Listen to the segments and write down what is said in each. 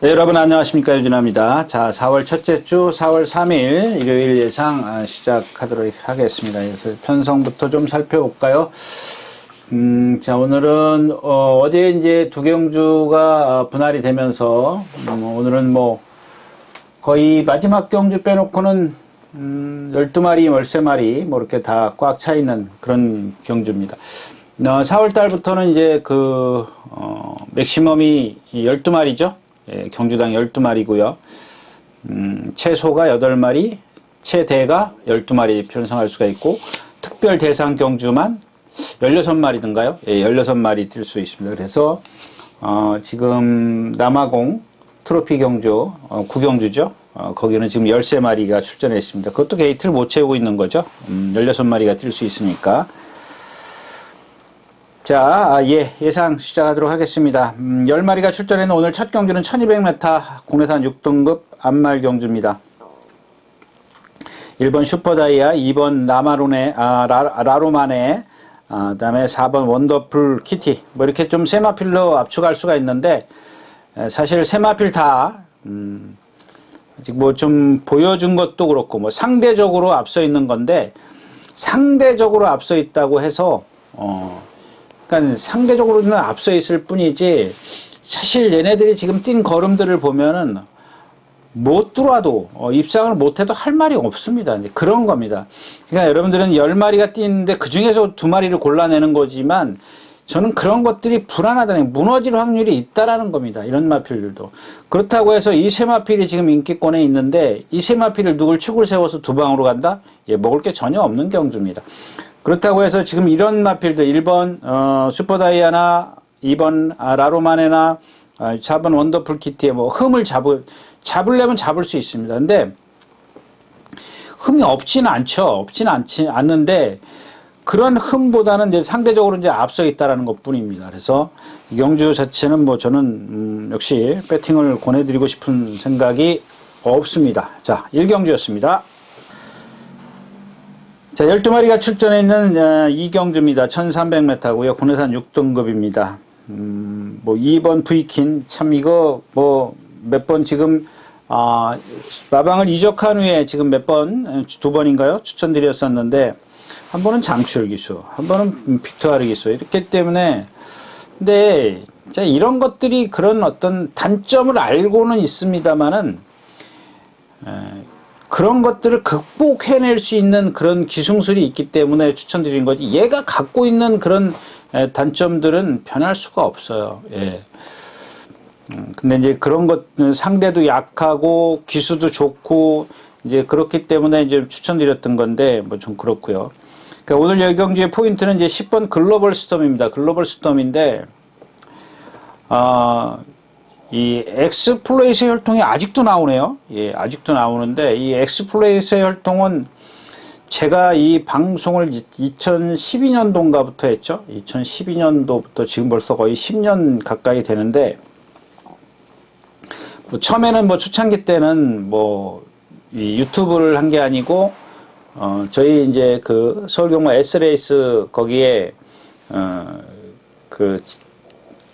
네, 여러분 안녕하십니까, 유진아입니다. 자, 4월 첫째 주 4월 3일 일요일 예상 시작하도록 하겠습니다. 그래서 편성부터 좀 살펴볼까요? 자, 오늘은 어제 이제 두 경주가 분할이 되면서 오늘은 뭐 거의 마지막 경주 빼놓고는 12마리, 13마리 뭐 이렇게 다 꽉 차 있는 그런 경주입니다. 4월 달부터는 이제 맥시멈이 12마리죠. 예, 경주당 12마리고요. 최소가 8마리, 최대가 12마리 편성할 수가 있고, 특별 대상 경주만 16마리든가요? 예, 16마리 뛸 수 있습니다. 그래서, 지금 남아공 트로피 경주, 구경주죠. 거기는 지금 13마리가 출전해 있습니다. 그것도 게이트를 못 채우고 있는 거죠. 16마리가 뛸 수 있으니까. 자, 예상 시작하도록 하겠습니다. 10마리가 출전했는 오늘 첫 경주는 1200m 국내산 6등급 암말 경주입니다. 1번 슈퍼다이아, 2번 라로마네, 그 다음에 4번 원더풀 키티. 뭐 이렇게 좀 세마필로 압축할 수가 있는데, 사실 세마필 다, 아직 뭐 좀 보여준 것도 그렇고, 뭐 상대적으로 앞서 있는 건데, 상대적으로 앞서 있다고 해서, 그러니까 상대적으로는 앞서 있을 뿐이지 사실 얘네들이 지금 뛴 걸음들을 보면은 못 들어와도 입상을 못해도 할 말이 없습니다. 이제 그런 겁니다. 그러니까 여러분들은 10마리가 뛰는데 그 중에서 2마리를 골라내는 거지만 저는 그런 것들이 불안하다는, 무너질 확률이 있다라는 겁니다. 이런 마필들도. 그렇다고 해서 이 세 마필이 지금 인기권에 있는데 이 세 마필을 누굴 축을 세워서 두 방으로 간다? 예, 먹을 게 전혀 없는 경주입니다. 그렇다고 해서 지금 이런 마필들 1번 슈퍼다이아나 2번 라로마네나 4번 원더풀 키티에 뭐 흠을 잡으려면 잡을 수 있습니다. 근데 흠이 없지는 않죠. 않는데 그런 흠보다는 이제 상대적으로 이제 앞서 있다라는 것 뿐입니다. 그래서 이 경주 자체는 뭐 저는 역시 배팅을 권해드리고 싶은 생각이 없습니다. 자, 1경주였습니다. 자, 12마리가 출전해 있는 이 경주입니다. 1300m고요. 국내산 6등급입니다. 뭐 2번 브이킨, 참 이거 뭐 몇 번 지금 마방을 이적한 후에 지금 몇 번, 2번인가요? 추천드렸었는데 한 번은 장출 기수, 한 번은 빅토르 기수 이렇기 때문에, 근데 이런 것들이 그런 어떤 단점을 알고는 있습니다만은 그런 것들을 극복해낼 수 있는 그런 기술이 있기 때문에 추천드린 거지, 얘가 갖고 있는 그런 단점들은 변할 수가 없어요. 예. 근데 이제 그런 것, 상대도 약하고 기수도 좋고 이제 그렇기 때문에 이제 추천드렸던 건데 뭐 좀 그렇고요. 그러니까 오늘 여기 경주의 포인트는 이제 10번 글로벌 스톰입니다. 글로벌 스톰인데 이 엑스플로이트의 혈통이 아직도 나오네요. 예, 아직도 나오는데 이 엑스플로이트의 혈통은 제가 이 방송을 2012년도인가부터 했죠. 2012년도부터 지금 벌써 거의 10년 가까이 되는데, 뭐 처음에는 뭐 초창기 때는 뭐 이 유튜브를 한 게 아니고 저희 이제 그 서울경마 S레이스 거기에 그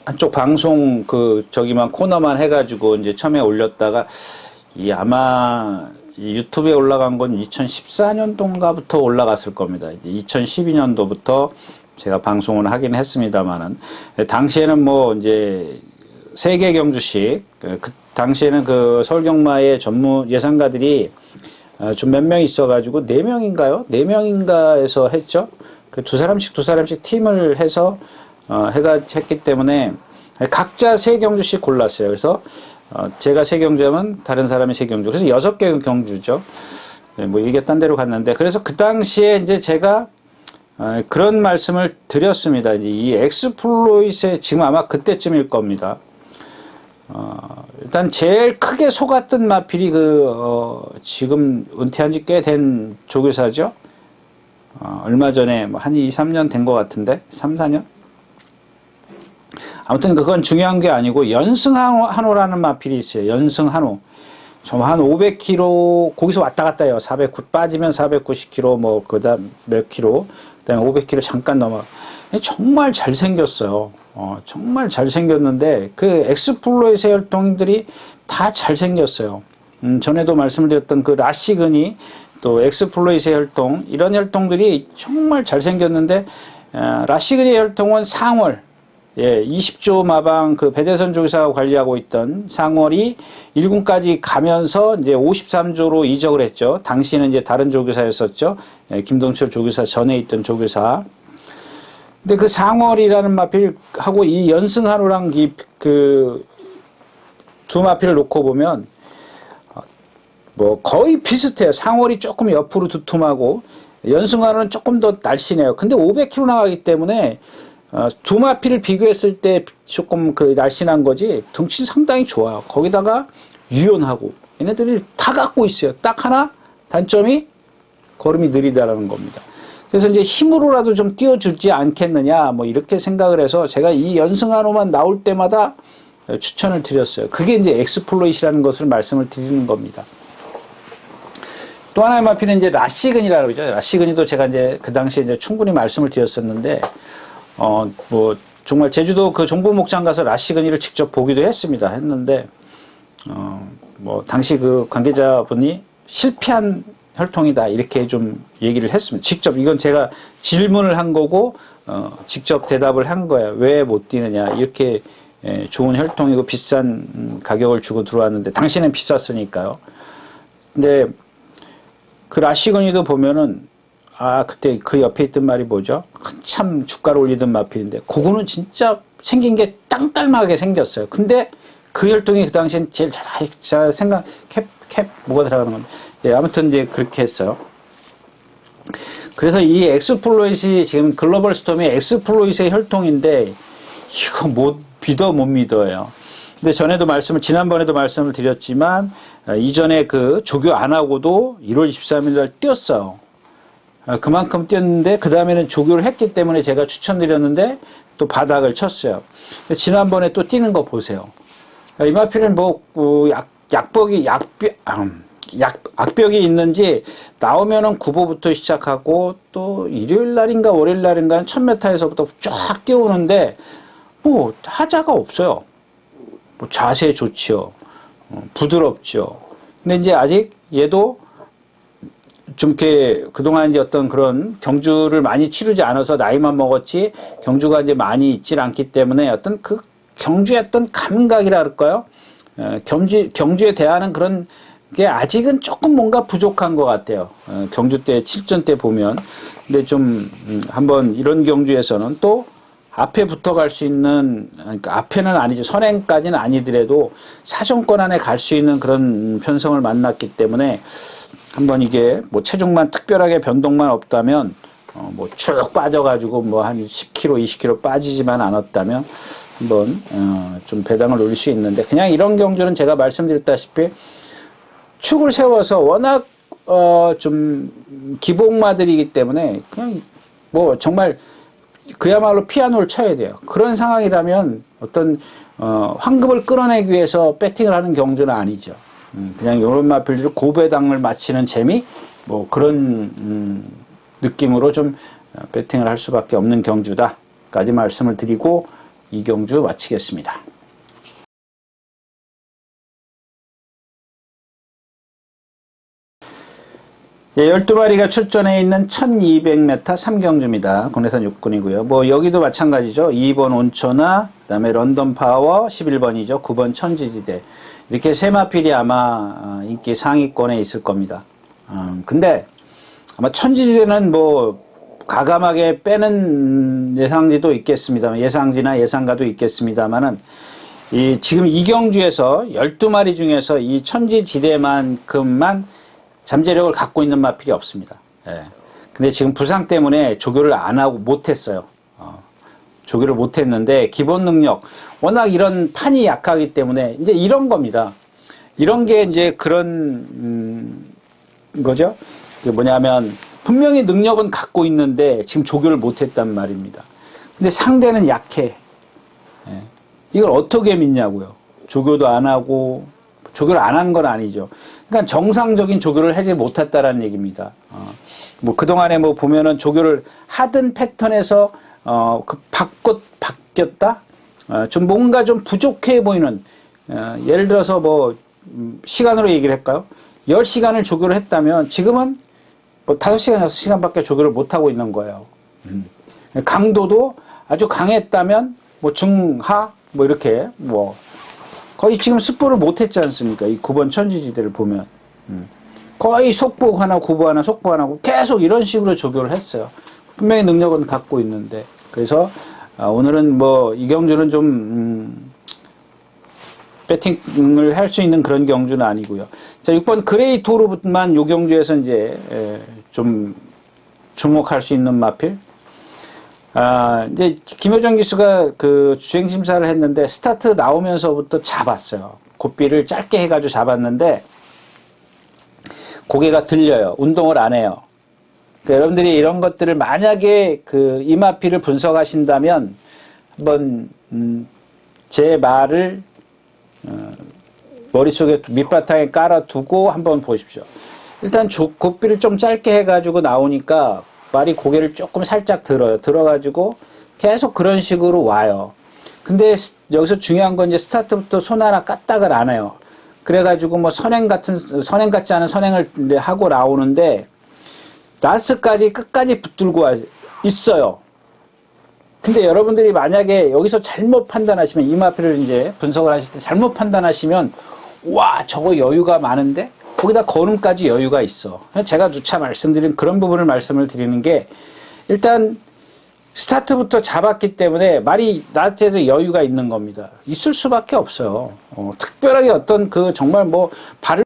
한쪽 방송 저기만 코너만 해가지고 이제 처음에 올렸다가 아마 유튜브에 올라간 건 2014년도인가부터 올라갔을 겁니다. 2012년도부터 제가 방송을 하긴 했습니다만은, 당시에는 뭐 이제 3개 경주씩, 그 당시에는 그 서울경마의 전문 예상가들이 좀 몇 명 있어가지고 4명인가요? 4명인가에서 했죠. 그 두 사람씩 팀을 해서 했기 때문에 각자 3경주씩 골랐어요. 그래서 제가 3경주하면 다른 사람이 3경주, 그래서 6개 경주죠. 네, 뭐 이게 딴 데로 갔는데, 그래서 그 당시에 이제 제가 그런 말씀을 드렸습니다. 이제 이 엑스플로이트의 지금 아마 그때쯤일 겁니다. 일단 제일 크게 속았던 마필이 지금 은퇴한 지 꽤 된 조교사죠. 얼마 전에 뭐 한 2, 3년 된 것 같은데, 3, 4년? 아무튼 그건 중요한 게 아니고, 연승한호라는 마필이 있어요. 연승한호. 좀 한 500km, 거기서 왔다 갔다 해요. 409, 빠지면 490km, 뭐, 그 다음 몇 킬로, 그 다음에 500km 잠깐 넘어. 정말 잘생겼어요. 정말 잘생겼는데 그 엑스플로이트의 혈통들이 다 잘생겼어요. 전에도 말씀을 드렸던 그 라시그니 또 엑스플로이트의 혈통 이런 혈통들이 정말 잘생겼는데 라시그니 혈통은 상월 20조 마방 그 배대선 조교사가 관리하고 있던 상월이 1군까지 가면서 이제 53조로 이적을 했죠. 당시에는 이제 다른 조교사였었죠. 김동철 조교사 전에 있던 조교사. 근데 그 상월이라는 마필하고 이 연승한우랑 그 두 마필을 놓고 보면 뭐 거의 비슷해요. 상월이 조금 옆으로 두툼하고 연승한우는 조금 더 날씬해요. 근데 500km 나가기 때문에 두 마필을 비교했을 때 조금 그 날씬한 거지 덩치 상당히 좋아요. 거기다가 유연하고 얘네들이 다 갖고 있어요. 딱 하나 단점이 걸음이 느리다라는 겁니다. 그래서 이제 힘으로라도 좀 띄워주지 않겠느냐 뭐 이렇게 생각을 해서 제가 이 연승한우만 나올 때마다 추천을 드렸어요. 그게 이제 엑스플로잇이라는 것을 말씀을 드리는 겁니다. 또 하나의 마필은 이제 라시근이라고 그러죠. 라시근이도 제가 이제 그 당시에 이제 충분히 말씀을 드렸었는데 뭐 정말 제주도 그 종보목장 가서 라시근이를 직접 보기도 했는데 뭐 당시 그 관계자분이 실패한 혈통이다 이렇게 좀 얘기를 했습니다. 직접 이건 제가 질문을 한 거고 직접 대답을 한 거예요. 왜 못 뛰느냐 이렇게 좋은 혈통이고 비싼 가격을 주고 들어왔는데 당시는 비쌌으니까요. 근데 그 라시근이도 보면은 그때 그 옆에 있던 말이 뭐죠? 한참 주가를 올리던 마필인데 그거는 진짜 생긴 게 땅딸맞게 생겼어요. 근데 그 혈통이 그 당시엔 제일 잘 생각 캡 뭐가 들어가는 건데 아무튼 이제 그렇게 했어요. 그래서 이 엑스플로잇이 지금 글로벌 스톰이 엑스플로잇의 혈통인데 이거 못 믿어요. 근데 지난번에도 말씀을 드렸지만 이전에 그 조교 안 하고도 1월 23일 날 뛰었어요. 그만큼 뛰었는데 그 다음에는 조교를 했기 때문에 제가 추천드렸는데 또 바닥을 쳤어요. 지난번에 또 뛰는 거 보세요. 이 마필은 악벽이 있는지 나오면은 9보부터 시작하고 또 일요일 날인가 월요일 날인가는 1000m에서부터 쫙 뛰어오는데 뭐 하자가 없어요. 뭐 자세 좋지요. 부드럽죠. 근데 이제 아직 얘도 좀 이렇게 그동안 이제 어떤 그런 경주를 많이 치르지 않아서 나이만 먹었지 경주가 이제 많이 있질 않기 때문에 어떤 그 경주의 어떤 감각이라 그럴까요? 경주에 대하는 그런 게 아직은 조금 뭔가 부족한 것 같아요. 경주 때 7전 때 보면. 근데 좀 한번 이런 경주에서는 또 앞에 붙어갈 수 있는, 그러니까 앞에는 아니죠. 선행까지는 아니더라도 사정권 안에 갈 수 있는 그런 편성을 만났기 때문에 한번 이게 뭐 체중만 특별하게 변동만 없다면 뭐 쭉 빠져가지고 뭐 한 10kg, 20kg 빠지지만 않았다면 한번 좀 배당을 올릴 수 있는데 그냥 이런 경주는 제가 말씀드렸다시피 축을 세워서 워낙 좀 기복마들이기 때문에 그냥 뭐 정말 그야말로 피아노를 쳐야 돼요. 그런 상황이라면 어떤 황금을 끌어내기 위해서 배팅을 하는 경주는 아니죠. 그냥 이런 마필들을 고배당을 마치는 재미 뭐 그런 느낌으로 좀 배팅을 할 수밖에 없는 경주다까지 말씀을 드리고 이 경주 마치겠습니다. 예, 12마리가 출전해 있는 1200m 3경주입니다. 국내선 6군이고요. 뭐 여기도 마찬가지죠. 2번 온초나 그다음에 런던 파워 11번이죠. 9번 천지지대. 이렇게 세 마필이 아마 인기 상위권에 있을 겁니다. 근데 아마 천지지대는 뭐 가감하게 빼는 예상지도 있겠습니다만 예상지나 예상가도 있겠습니다만은 지금 이 경주에서 12마리 중에서 이 천지지대만큼만 잠재력을 갖고 있는 마필이 없습니다. 예. 근데 지금 부상 때문에 조교를 안 하고 못했어요. 조교를 못했는데 기본 능력, 워낙 이런 판이 약하기 때문에 이제 이런 겁니다. 이런 게 이제 그런 거죠. 그 뭐냐면 분명히 능력은 갖고 있는데 지금 조교를 못했단 말입니다. 근데 상대는 약해. 예. 이걸 어떻게 믿냐고요. 조교도 안 하고 조교를 안 한 건 아니죠. 그러니까 정상적인 조교를 하지 못했다라는 얘기입니다. 뭐 그동안에 뭐 보면은 조교를 하던 패턴에서 그 바뀌었다? 좀 뭔가 좀 부족해 보이는, 예를 들어서 뭐, 시간으로 얘기를 할까요? 10시간을 조교를 했다면 지금은 뭐 5시간, 6시간밖에 조교를 못하고 있는 거예요. 강도도 아주 강했다면 뭐 중하, 뭐 이렇게 뭐, 거의 지금 숙보를 못했지 않습니까? 이 9번 천지지대를 보면. 거의 속보 하나, 구보 하나, 속보 하나, 계속 이런 식으로 조교를 했어요. 분명히 능력은 갖고 있는데. 그래서, 오늘은 뭐, 이 경주는 좀, 배팅을 할 수 있는 그런 경주는 아니고요. 자, 6번 그레이 토르만 요 경주에서 이제, 좀, 주목할 수 있는 마필. 이제, 김효정 기수가 그 주행심사를 했는데, 스타트 나오면서부터 잡았어요. 고삐를 짧게 해가지고 잡았는데, 고개가 들려요. 운동을 안 해요. 그러니까 여러분들이 이런 것들을 만약에 그 이마피를 분석하신다면 한번 제 말을 머릿속에 밑바탕에 깔아두고 한번 보십시오. 일단 고삐를 좀 짧게 해가지고 나오니까 말이 고개를 조금 살짝 들어요. 들어가지고 계속 그런 식으로 와요. 근데 여기서 중요한 건 이제 스타트부터 손 하나 까딱을 안 해요. 그래가지고 뭐 선행 같지 않은 선행을 하고 나오는데 라스트까지 끝까지 붙들고 있어요. 근데 여러분들이 만약에 여기서 잘못 판단하시면 이마피를 이제 분석을 하실 때 잘못 판단하시면 와 저거 여유가 많은데 거기다 걸음까지 여유가 있어. 제가 누차 말씀드린 그런 부분을 말씀을 드리는 게 일단 스타트부터 잡았기 때문에 말이 나한테서 여유가 있는 겁니다. 있을 수밖에 없어요. 특별하게 어떤 그 정말 뭐 발을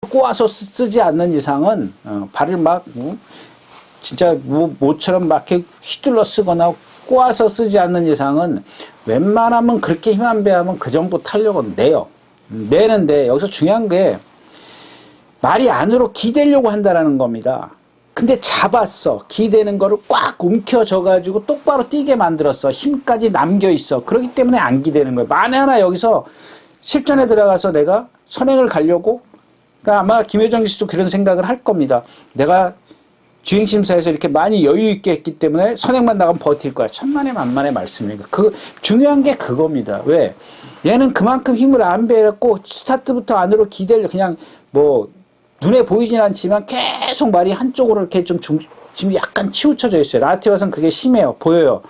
꼬아서 쓰지 않는 이상은 발을 막 진짜 모처럼 막 이렇게 휘둘러 쓰거나 꼬아서 쓰지 않는 이상은 웬만하면 그렇게 힘 안 배하면 그 정도 탄력은 내요. 내는데 여기서 중요한 게 말이 안으로 기대려고 한다라는 겁니다. 근데 잡았어. 기대는 거를 꽉 움켜져가지고 똑바로 뛰게 만들었어. 힘까지 남겨있어. 그렇기 때문에 안 기대는 거예요. 만에 하나 여기서 실전에 들어가서 내가 선행을 가려고, 그러니까 아마 김효정 기수도 그런 생각을 할 겁니다. 내가 주행심사에서 이렇게 많이 여유 있게 했기 때문에 선행만 나가면 버틸 거야. 천만의 만만의 말씀이니까. 중요한 게 그겁니다. 왜? 얘는 그만큼 힘을 안 배웠고 스타트부터 안으로 기대려 그냥 뭐 눈에 보이진 않지만 계속 말이 한쪽으로 이렇게 좀 지금 약간 치우쳐져 있어요. 라티와서는 그게 심해요. 보여요.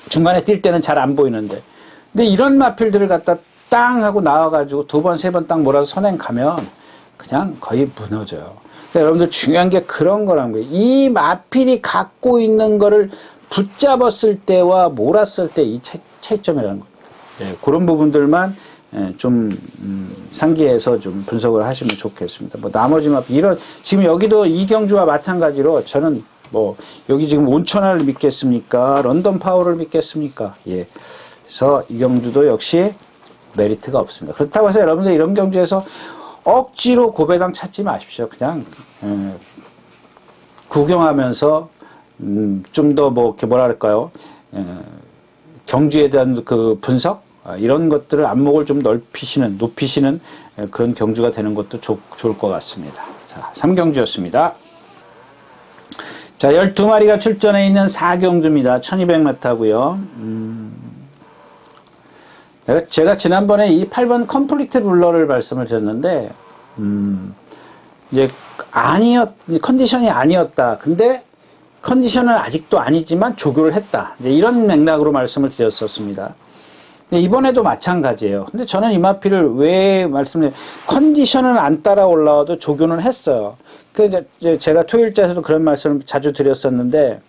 중간에 뛸 때는 잘 안 보이는데. 근데 이런 마필들을 갖다 땅 하고 나와가지고 2번, 3번 땅 몰아서 선행 가면 그냥 거의 무너져요. 그러니까 여러분들 중요한 게 그런 거라는 거예요. 이 마필이 갖고 있는 거를 붙잡았을 때와 몰았을 때 이 차이점이라는 거예요. 네, 그런 부분들만 좀 상기해서 좀 분석을 하시면 좋겠습니다. 뭐 나머지 이런 지금 여기도 이 경주와 마찬가지로 저는 뭐 여기 지금 온천하를 믿겠습니까? 런던 파워를 믿겠습니까? 예. 그래서 이 경주도 역시 메리트가 없습니다. 그렇다고 해서 여러분들 이런 경주에서 억지로 고배당 찾지 마십시오. 그냥 구경하면서 좀 더 뭐 이렇게 뭐라 할까요? 경주에 대한 그 분석 이런 것들을 안목을 좀 높이시는 그런 경주가 되는 것도 좋을 것 같습니다. 자, 3경주였습니다. 자, 12마리가 출전해 있는 4경주입니다. 1200m고요. 제가 지난번에 이 8번 컴플리트 룰러를 말씀을 드렸는데 이제 컨디션이 아니었다. 근데 컨디션은 아직도 아니지만 조교를 했다. 이제 이런 맥락으로 말씀을 드렸었습니다. 이번에도 마찬가지예요. 근데 저는 이마피를 왜 컨디션은 안 따라 올라와도 조교는 했어요. 제가 토요일자에서도 그런 말씀을 자주 드렸었는데,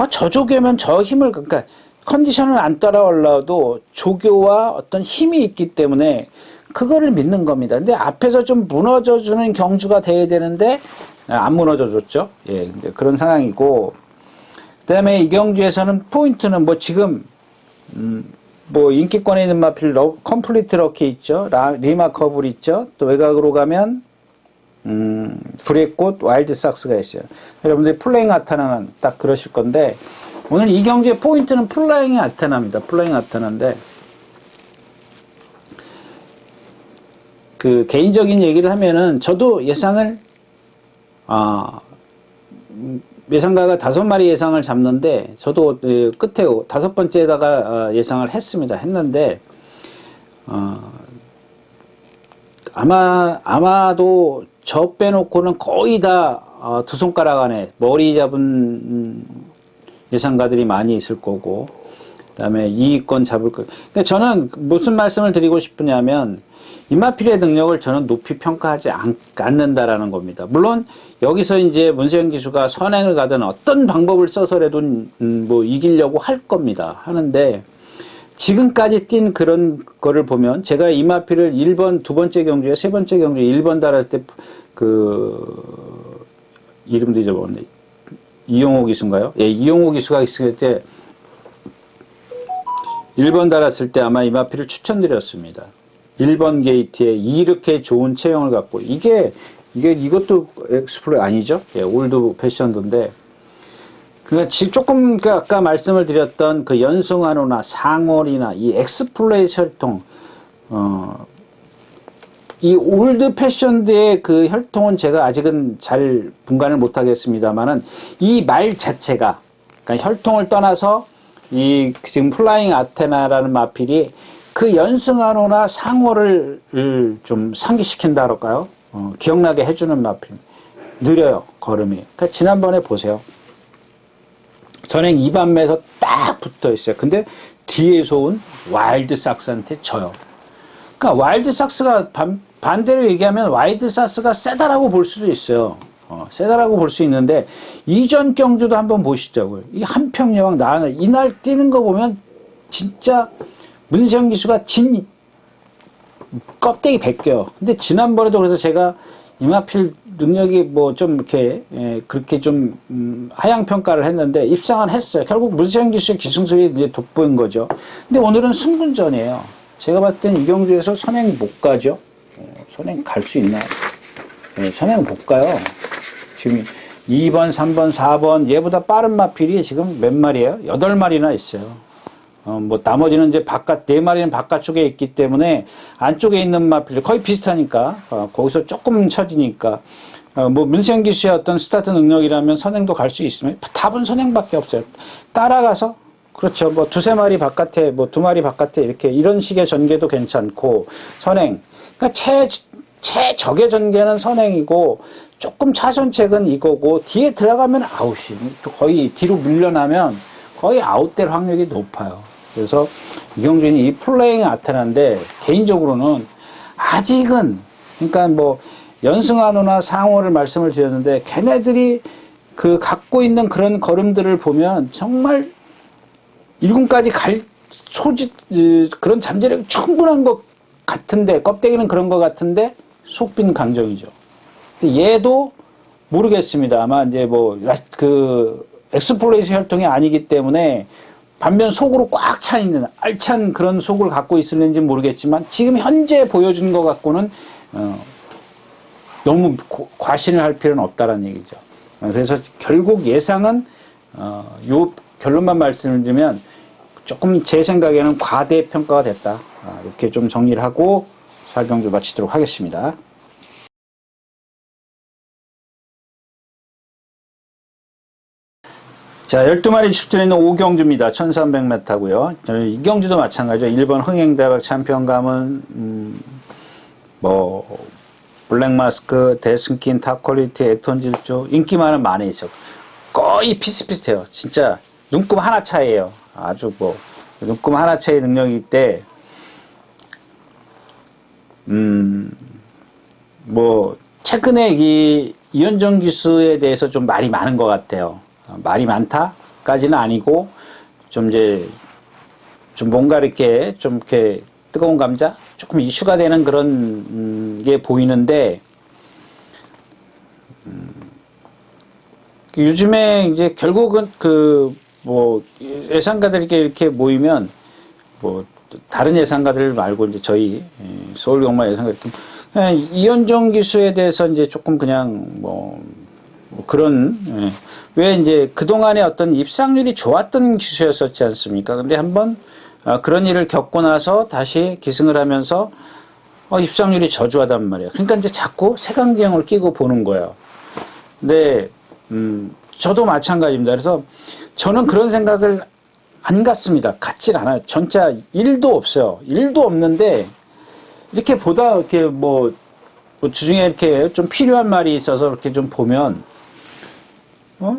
저 조교면 저 힘을, 그러니까 컨디션은 안 따라 올라와도 조교와 어떤 힘이 있기 때문에 그거를 믿는 겁니다. 근데 앞에서 좀 무너져주는 경주가 돼야 되는데, 안 무너져줬죠. 예, 근데 그런 상황이고, 그 다음에 이 경주에서는 포인트는 뭐 지금, 뭐 인기권에 있는 마필 컴플리트 럭키 있죠. 리마커블 있죠. 또 외곽으로 가면 불의 꽃 와일드 삭스가 있어요. 여러분들이 플레잉 아타나는 딱 그러실 건데 오늘 이 경주의 포인트는 플레잉 아타나입니다. 플레잉 아타나인데 그 개인적인 얘기를 하면은 저도 예상을 예상가가 5마리 예상을 잡는데 저도 끝에 5번째에다가 예상을 했습니다. 했는데 아마도 저 빼놓고는 거의 다 두 손가락 안에 머리 잡은 예상가들이 많이 있을 거고, 그다음에 이익권 잡을 거. 근데 저는 무슨 말씀을 드리고 싶으냐면 임마필의 능력을 저는 높이 평가하지 않는다라는 겁니다. 물론 여기서 이제 문세영 기수가 선행을 가든 어떤 방법을 써서라도 뭐 이기려고 할 겁니다. 하는데 지금까지 뛴 그런 거를 보면 제가 임마필을 1번, 두 번째 경주에 세 번째 경주에 1번 달았을 때 이름도 잊어버렸네. 이용호 기수인가요? 예, 이용호 기수가 있을 때 1번 달았을 때 아마 임마필을 추천드렸습니다. 1번 게이트에 이렇게 좋은 체형을 갖고 이것도 엑스플로이 아니죠? 예, 올드 패션도인데 그러니까 조금 아까 말씀을 드렸던 그 연승한우나 상월이나 이 엑스플로이 혈통 이 올드 패션드의 그 혈통은 제가 아직은 잘 분간을 못 하겠습니다만은 이 말 자체가 그러니까 혈통을 떠나서 이 지금 플라잉 아테나라는 마필이 그 연승한우나 상어를 좀 상기시킨다 그럴까요? 기억나게 해주는 마필. 느려요, 걸음이. 그러니까 지난번에 보세요. 전행 2반매에서 딱 붙어 있어요. 근데 뒤에서 온 와일드 삭스한테 져요. 그러니까 와일드 삭스가 반대로 얘기하면 와일드 삭스가 세다라고 볼 수도 있어요. 세다라고 볼 수 있는데 이전 경주도 한번 보시자고요. 이 한평여왕 이날 뛰는 거 보면 진짜 문세영 기수가 진 껍데기 벗겨요. 근데 지난번에도 그래서 제가 임마필 능력이 뭐 좀 이렇게 그렇게 좀 하향 평가를 했는데 입상은 했어요. 결국 문세영 기수의 기승술이 이제 돋보인 거죠. 근데 오늘은 승분전이에요. 제가 봤을 땐 이 경주에서 선행 못 가죠. 선행 갈 수 있나요? 선행 못 가요. 지금 2번, 3번, 4번 얘보다 빠른 마필이 지금 몇 마리예요? 8마리나 있어요. 뭐 나머지는 이제 네 마리는 바깥쪽에 있기 때문에 안쪽에 있는 마필 거의 비슷하니까 거기서 조금 처지니까 뭐 문세영 기수의 어떤 스타트 능력이라면 선행도 갈 수 있으면 답은 선행밖에 없어요. 따라가서 그렇죠. 뭐 2-3마리 바깥에 뭐 2마리 바깥에 이렇게 이런 식의 전개도 괜찮고 선행. 그러니까 최적의 전개는 선행이고 조금 차선책은 이거고 뒤에 들어가면 아웃이 또 거의 뒤로 밀려나면 거의 아웃될 확률이 높아요. 그래서 이경준이 이 플레잉 아테나인데 개인적으로는 아직은 그러니까 뭐 연승한우나 상호를 말씀을 드렸는데 걔네들이 그 갖고 있는 그런 걸음들을 보면 정말 1군까지 갈 그런 잠재력이 충분한 것 같은데 껍데기는 그런 것 같은데 속빈 강정이죠. 얘도 모르겠습니다. 아마 이제 뭐 엑스플로이트 혈통이 아니기 때문에 반면 속으로 꽉 차 있는 알찬 그런 속을 갖고 있을는지 모르겠지만 지금 현재 보여준 것 갖고는 너무 과신을 할 필요는 없다라는 얘기죠. 그래서 결국 예상은 요 결론만 말씀을 드리면 조금 제 생각에는 과대평가가 됐다. 이렇게 좀 정리를 하고 설명을 마치도록 하겠습니다. 자, 12마리 출전있는 5경주입니다. 1300m고요. 이 경주도 마찬가지죠. 1번 흥행대박 챔피언감은 뭐 블랙마스크, 데스킨, 탑퀄리티, 액톤질주 인기 많이 있어. 거의 비슷비슷해요. 진짜 눈금 하나 차이에요. 아주 뭐 눈금 하나 차이 능력이기 때 뭐 최근에 이 이현정 기수에 대해서 좀 말이 많은 것 같아요. 말이 많다까지는 아니고 좀 이제 좀 뭔가 이렇게 좀 이렇게 뜨거운 감자 조금 이슈가 되는 그런 게 보이는데 요즘에 이제 결국은 뭐 예상가들이 이렇게 모이면 뭐 다른 예상가들 말고 이제 저희 서울경마 예상가 이렇게 이현정 기수에 대해서 이제 조금 그냥 뭐 그런 왜 이제 그동안에 어떤 입상률이 좋았던 기수였었지 않습니까? 근데 한번 그런 일을 겪고 나서 다시 기승을 하면서 입상률이 저조하단 말이에요. 그러니까 이제 자꾸 색안경을 끼고 보는 거예요. 근데 저도 마찬가지입니다. 그래서 저는 그런 생각을 안 갖습니다. 갖질 않아요. 진짜 1도 없어요. 1도 없는데 이렇게 보다 이렇게 뭐 주중에 이렇게 좀 필요한 말이 있어서 이렇게 좀 보면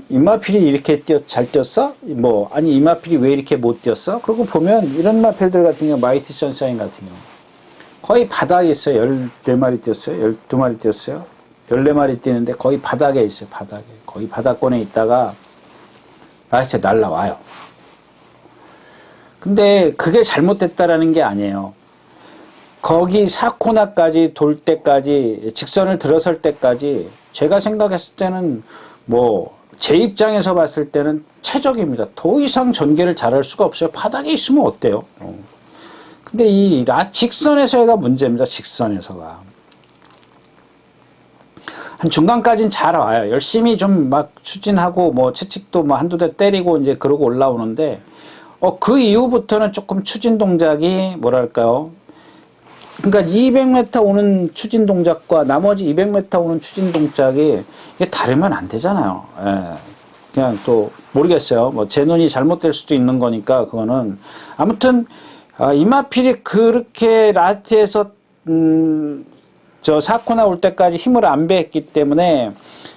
이마필이 이렇게 잘 뛰었어? 뭐 아니 이마필이 왜 이렇게 못 뛰었어? 그러고 보면 이런 마필들 같은 경우 마이티 선샤인 같은 경우 거의 바닥에 있어요. 14마리 뛰었어요. 12마리 뛰었어요. 14마리 뛰는데 거의 바닥에 있어요. 바닥에. 거의 바닥권에 있다가 다시 날라와요. 근데 그게 잘못됐다라는 게 아니에요. 거기 4코너까지 돌 때까지 직선을 들어설 때까지 제가 생각했을 때는 뭐 제 입장에서 봤을 때는 최적입니다. 더 이상 전개를 잘할 수가 없어요. 바닥에 있으면 어때요? 근데 이 직선에서가 문제입니다. 직선에서가. 한 중간까지는 잘 와요. 열심히 좀 막 추진하고 뭐 채찍도 뭐 한두 대 때리고 이제 그러고 올라오는데 그 이후부터는 조금 추진 동작이 뭐랄까요? 그러니까 200m 오는 추진 동작과 나머지 200m 오는 추진 동작이 이게 다르면 안 되잖아요. 예. 그냥 또 모르겠어요. 뭐 제 눈이 잘못될 수도 있는 거니까 그거는 아무튼 이마필이 그렇게 라스트에서 저 4코너 올 때까지 힘을 안 배했기 때문에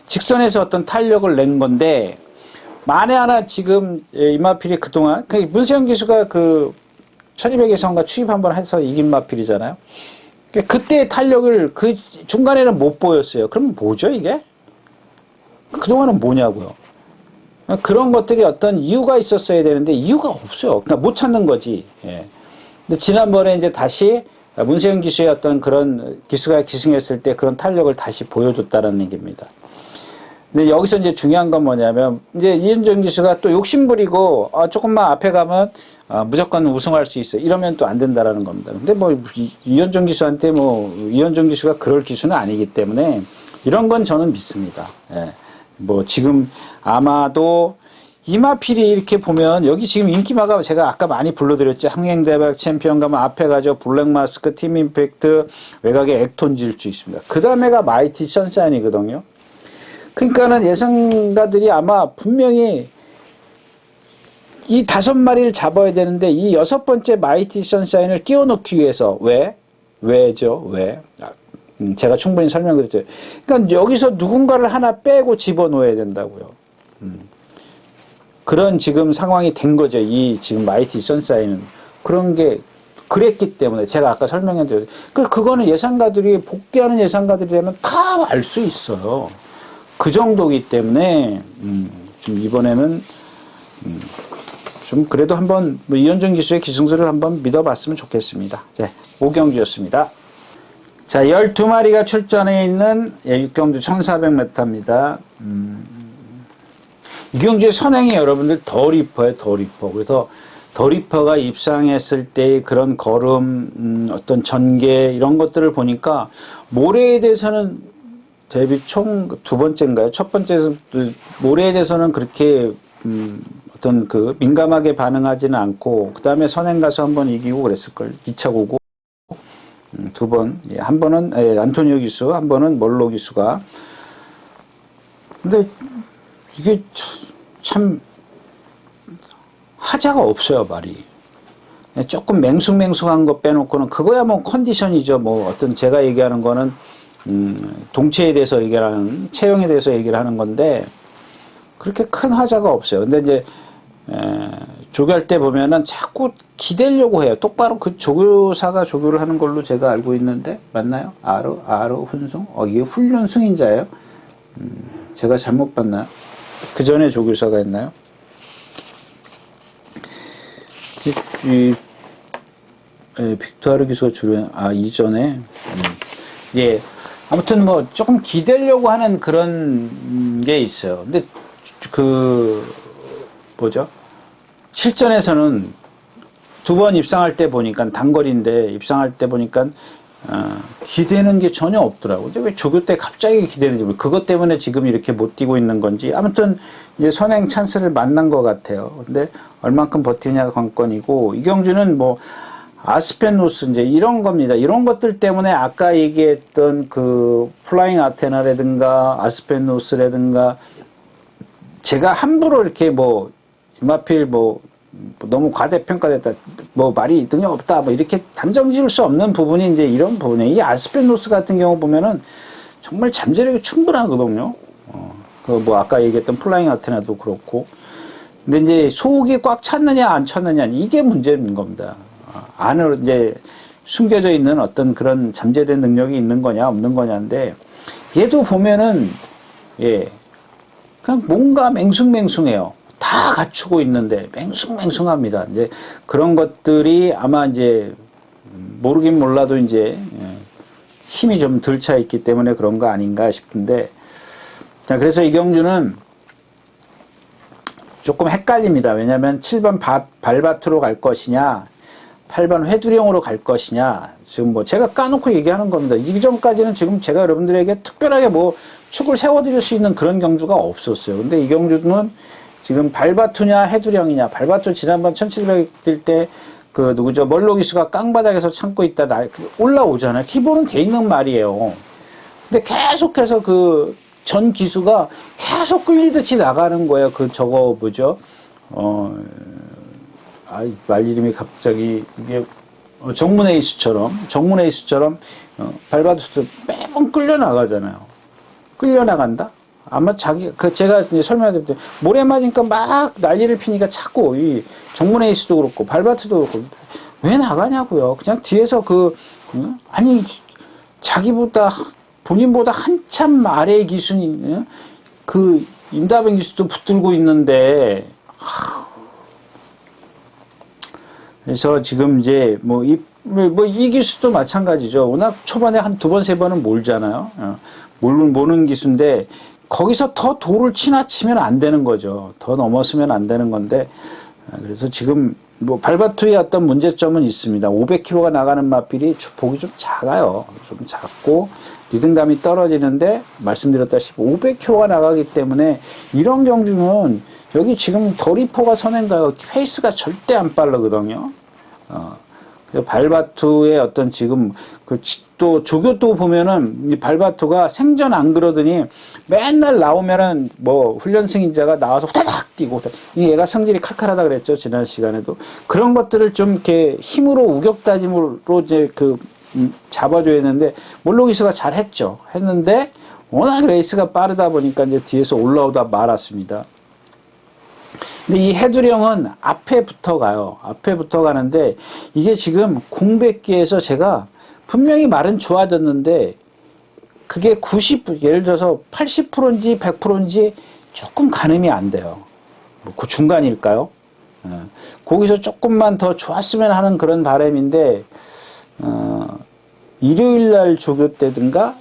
직선에서 어떤 탄력을 낸 건데 만에 하나 지금 이마필이 그동안 문세영 기수가 그 1200에선가 추입 한번 해서 이긴 마필이잖아요. 그때의 탄력을 그 중간에는 못 보였어요. 그럼 뭐죠 이게? 그동안은 뭐냐고요. 그런 것들이 어떤 이유가 있었어야 되는데 이유가 없어요. 그러니까 못 찾는 거지. 예. 근데 지난번에 이제 다시 문세영 기수의 어떤 그런 기수가 기승했을 때 그런 탄력을 다시 보여줬다는 얘기입니다. 근데 여기서 이제 중요한 건 뭐냐면 이제 이현정 기수가 또 욕심부리고 조금만 앞에 가면 무조건 우승할 수 있어. 이러면 또 안 된다라는 겁니다. 근데 뭐 이현정 기수한테 뭐 이현정 기수가 그럴 기수는 아니기 때문에 이런 건 저는 믿습니다. 예. 뭐 지금 아마도 이마필이 이렇게 보면 여기 지금 인기마가 제가 아까 많이 불러드렸죠. 항행대박 챔피언 가면 앞에 가죠. 블랙마스크, 팀 임팩트, 외곽에 액톤 질주 있습니다. 그 다음에가 마이티 선샤인이거든요. 그러니까는 예상가들이 아마 분명히 이 5마리를 잡아야 되는데 이 6번째 마이티 선샤인을 끼워 넣기 위해서 왜죠? 왜? 제가 충분히 설명드렸죠. 그러니까 여기서 누군가를 하나 빼고 집어넣어야 된다고요. 그런 지금 상황이 된 거죠. 이 지금 마이티 선샤인은 그런 게 그랬기 때문에 제가 아까 설명해드렸죠. 그거는 예상가들이 복귀하는 예상가들이 되면 다 알 수 있어요. 그 정도이기 때문에 좀 이번에는 좀 그래도 한번 뭐 이현정 기수의 기승수를 한번 믿어봤으면 좋겠습니다. 네, 5경주였습니다. 자, 12마리가 출전해 있는 6경주 1400m입니다. 이 경주의 선행이 여러분들 더 리퍼예요, 더 리퍼. 그래서 더 리퍼가 입상했을 때의 그런 걸음, 어떤 전개 이런 것들을 보니까 모래에 대해서는 데뷔 총 2번째인가요? 첫 번째 모래에 대해서는 그렇게 어떤 그 민감하게 반응하지는 않고 그 다음에 선행 가서 한번 이기고 그랬을걸. 2차 고고 2번. 예, 한 번은 안토니오 기수, 한 번은 멀로 기수가. 근데 이게 참 하자가 없어요, 말이. 조금 맹숭맹숭한 거 빼놓고는 그거야 뭐 컨디션이죠. 뭐 어떤 제가 얘기하는 거는 동체에 대해서 얘기하는 체형에 대해서 얘기를 하는 건데 그렇게 큰 하자가 없어요. 근데 이제 조교할 때 보면은 자꾸 기대려고 해요. 똑바로 그 조교사가 조교를 하는 걸로 제가 알고 있는데 맞나요? 아로 훈숭? 이게 훈련 승인자예요? 제가 잘못 봤나요? 그 전에 조교사가 있나요? 빅토르 기수가 주로 이전에 예. 아무튼 뭐 조금 기대려고 하는 그런 게 있어요. 근데 뭐죠? 실전에서는 2번 입상할 때 보니까 단거리인데 입상할 때 보니까 기대는 게 전혀 없더라고요. 근데 왜 조교 때 갑자기 기대는지 그것 때문에 지금 이렇게 못 뛰고 있는 건지 아무튼 이제 선행 찬스를 만난 것 같아요. 근데 얼만큼 버티느냐가 관건이고 이경주는 뭐 아스펜노스 이제 이런 겁니다. 이런 것들 때문에 아까 얘기했던 그 플라잉 아테나라든가 아스펜노스라든가 제가 함부로 이렇게 뭐 임마필 뭐 너무 과대평가됐다, 뭐 말이 능력 없다, 뭐 이렇게 단정 지을 수 없는 부분이 이제 이런 부분이에요. 이 아스펜로스 같은 경우 보면은 정말 잠재력이 충분하거든요. 그 뭐 아까 얘기했던 플라잉 아테나도 그렇고. 근데 이제 속이 꽉 찼느냐 안 찼느냐 이게 문제인 겁니다. 안으로 이제 숨겨져 있는 어떤 그런 잠재된 능력이 있는 거냐 없는 거냐인데, 얘도 보면은 예 그냥 뭔가 맹숭맹숭해요. 다 갖추고 있는데 맹숭맹숭합니다. 이제 그런 것들이 아마 이제 모르긴 몰라도 이제 힘이 좀 덜 차 있기 때문에 그런 거 아닌가 싶은데, 자, 그래서 이경주는 조금 헷갈립니다. 왜냐하면 7번 발바투로 갈 것이냐, 8번 회두령으로 갈 것이냐, 지금 뭐 제가 까놓고 얘기하는 겁니다. 이전까지는 지금 제가 여러분들에게 특별하게 뭐 축을 세워드릴 수 있는 그런 경주가 없었어요. 근데 이 경주는 지금 발바투냐 해두령이냐, 발바투 지난번 1700 뛸 때 그 누구죠, 멀로기수가 깡바닥에서 참고 있다 올라오잖아요. 기본은 돼 있는 말이에요. 근데 계속해서 그 전 기수가 계속 끌리듯이 나가는 거예요. 그 저거 뭐죠? 말 이름이 갑자기 이게 정문에이스처럼 발바투도 매번 끌려 나가잖아요. 끌려 나간다? 아마 제가 이제 설명드릴 때, 모래 맞으니까 막 난리를 피니까 자꾸, 이 정문에이스도 그렇고, 발바투도 그렇고, 왜 나가냐고요. 그냥 뒤에서 아니, 본인보다 한참 아래의 기수인, 임다빈 기수도 붙들고 있는데, 그래서 지금 이제, 이 기수도 마찬가지죠. 워낙 초반에 한 두 번, 세 번은 몰잖아요. 모는 기수인데, 거기서 더 도를 지나치면 안 되는 거죠. 더 넘었으면 안 되는 건데, 그래서 지금 뭐 발바투의 어떤 문제점은 있습니다. 500km가 나가는 마필이 보기 좀 작아요. 좀 작고 리듬감이 떨어지는데, 말씀드렸다시피 500km가 나가기 때문에 이런 경주는 여기 지금 더리포가 선행가요. 페이스가 절대 안 빠르거든요. 발바투의 어떤 지금 또 조교도 보면은 이 발바투가 생전 안 그러더니 맨날 나오면은 뭐 훈련 승인자가 나와서 후다닥 뛰고, 이 얘가 성질이 칼칼하다 그랬죠, 지난 시간에도. 그런 것들을 좀 이렇게 힘으로 우격다짐으로 이제 잡아줘야 했는데, 몰로기스가 잘 했는데 워낙 레이스가 빠르다 보니까 이제 뒤에서 올라오다 말았습니다. 근데 이 해두령은 앞에 붙어가요. 앞에 붙어가는데, 이게 지금 공백기에서 제가 분명히 말은 좋아졌는데, 그게 예를 들어서 80%인지 100%인지 조금 가늠이 안 돼요. 그 중간일까요? 거기서 조금만 더 좋았으면 하는 그런 바람인데, 일요일날 조교 때든가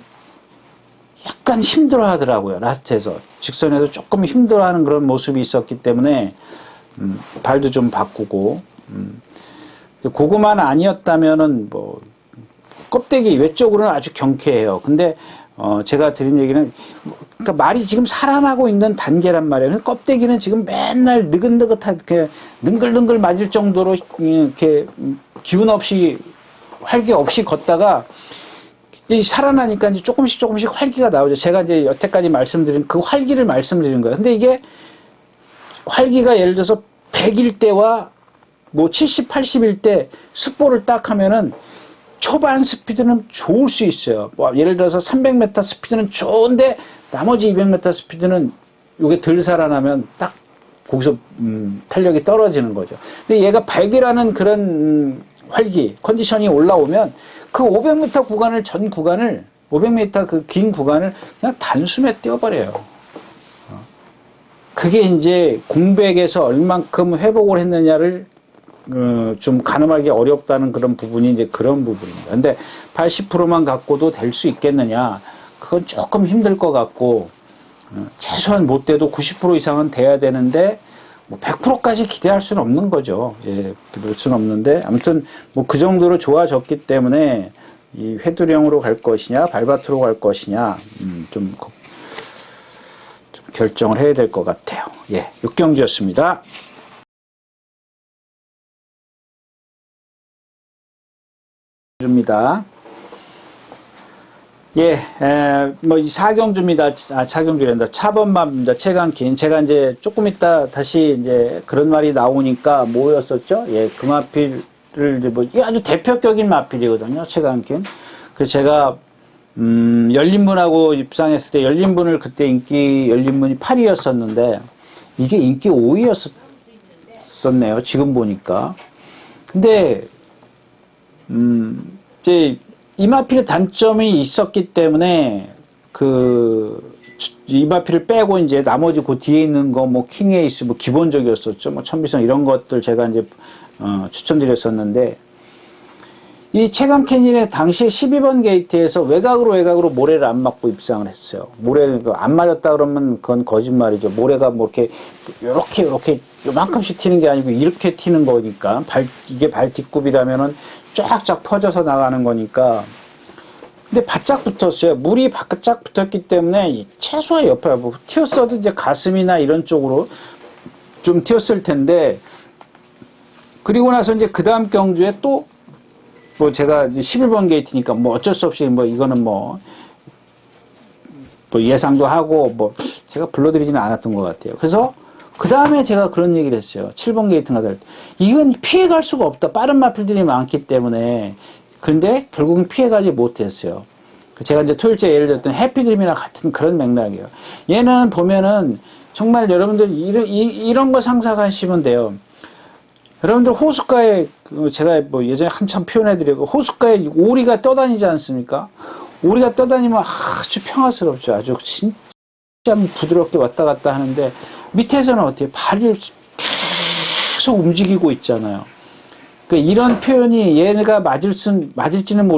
약간 힘들어 하더라고요. 라스트에서. 직선에서 조금 힘들어 하는 그런 모습이 있었기 때문에, 발도 좀 바꾸고, 그거만 아니었다면은, 껍데기 외적으로는 아주 경쾌해요. 근데, 제가 드린 얘기는, 그러니까 말이 지금 살아나고 있는 단계란 말이에요. 껍데기는 지금 맨날 느긋느긋하게, 능글능글 맞을 정도로, 이렇게, 기운 없이, 활기 없이 걷다가, 살아나니까 이제 조금씩 활기가 나오죠. 제가 이제 여태까지 말씀드린 그 활기를 말씀드린 거예요. 근데 이게 활기가 예를 들어서 100일 때와 뭐 70, 80일 때 습보를 딱 하면은 초반 스피드는 좋을 수 있어요. 뭐 예를 들어서 300m 스피드는 좋은데 나머지 200m 스피드는 이게 덜 살아나면 딱 거기서 탄력이 떨어지는 거죠. 근데 얘가 100이라는 그런 활기, 컨디션이 올라오면 그 500m 구간을, 500m 그 긴 구간을 그냥 단숨에 뛰어버려요. 그게 이제 공백에서 얼만큼 회복을 했느냐를 좀 가늠하기 어렵다는 그런 부분이 이제 그런 부분입니다. 근데 80%만 갖고도 될 수 있겠느냐? 그건 조금 힘들 것 같고, 최소한 못 돼도 90% 이상은 돼야 되는데, 100%까지 기대할 수는 없는 거죠. 예, 그럴 수는 없는데, 아무튼 그 정도로 좋아졌기 때문에 이 회두령으로 갈 것이냐, 발바투로 갈 것이냐, 좀 결정을 해야 될 것 같아요. 예, 6경주였습니다. 입니다. 예, 뭐, 이 사경주입니다. 사경주란다. 차범마입니다. 최강킨. 제가 이제 조금 이따 다시 이제 그런 말이 나오니까 뭐였었죠? 예, 그 마필을 뭐, 이게 아주 대표격인 마필이거든요. 최강킨. 그래서 제가, 열린분하고 입상했을 때 열린분을 그때 인기 열린분이 8위였었는데, 이게 인기 5위였었네요. 지금 보니까. 근데, 이제, 이마필의 단점이 있었기 때문에 이마필을 빼고 이제 나머지 그 뒤에 있는 거 뭐 킹에이스 뭐 기본적이었었죠. 뭐 천비성 이런 것들 제가 이제 추천드렸었는데 이 최강캐닌의 당시에 12번 게이트에서 외곽으로 모래를 안 맞고 입상을 했어요. 모래 안 맞았다 그러면 그건 거짓말이죠. 모래가 뭐 이렇게 요만큼씩 튀는 게 아니고 이렇게 튀는 거니까 이게 발 뒷굽이라면은 쫙쫙 퍼져서 나가는 거니까. 근데 바짝 붙었어요. 물이 바짝 붙었기 때문에 최소한 옆에 뭐 튀었어도 이제 가슴이나 이런 쪽으로 좀 튀었을 텐데. 그리고 나서 이제 그 다음 경주에 또 뭐 제가 11번 게이트니까 뭐 어쩔 수 없이 뭐 이거는 뭐 예상도 하고 뭐 제가 불러드리지는 않았던 것 같아요. 그래서 그 다음에 제가 그런 얘기를 했어요. 7번 게이트인가 될 때. 이건 피해갈 수가 없다. 빠른 마필들이 많기 때문에. 근데 결국은 피해가지 못했어요. 제가 이제 토요일째 예를 들었던 해피드림이나 같은 그런 맥락이에요. 얘는 보면은 정말 여러분들 이런 거 상상하시면 돼요. 여러분들 호숫가에 제가 뭐 예전에 한참 표현해드리고 호숫가에 오리가 떠다니지 않습니까? 오리가 떠다니면 아주 평화스럽죠. 아주 진짜 부드럽게 왔다 갔다 하는데 밑에서는 어떻게 발이 계속 움직이고 있잖아요. 그러니까 이런 표현이 얘가 맞을지는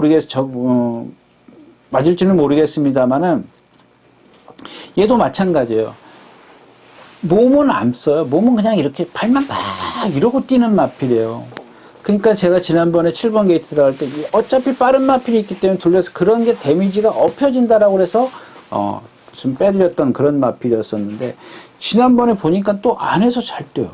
모르겠습니다만은 얘도 마찬가지예요. 몸은 안 써요. 몸은 그냥 이렇게 발만 막 이러고 뛰는 마필이에요. 그러니까 제가 지난번에 7번 게이트 들어갈 때 어차피 빠른 마필이 있기 때문에 둘러서 그런 게 데미지가 엎혀진다라고 그래서 좀 빼드렸던 그런 마필이었었는데 지난번에 보니까 또 안에서 잘 뛰어요.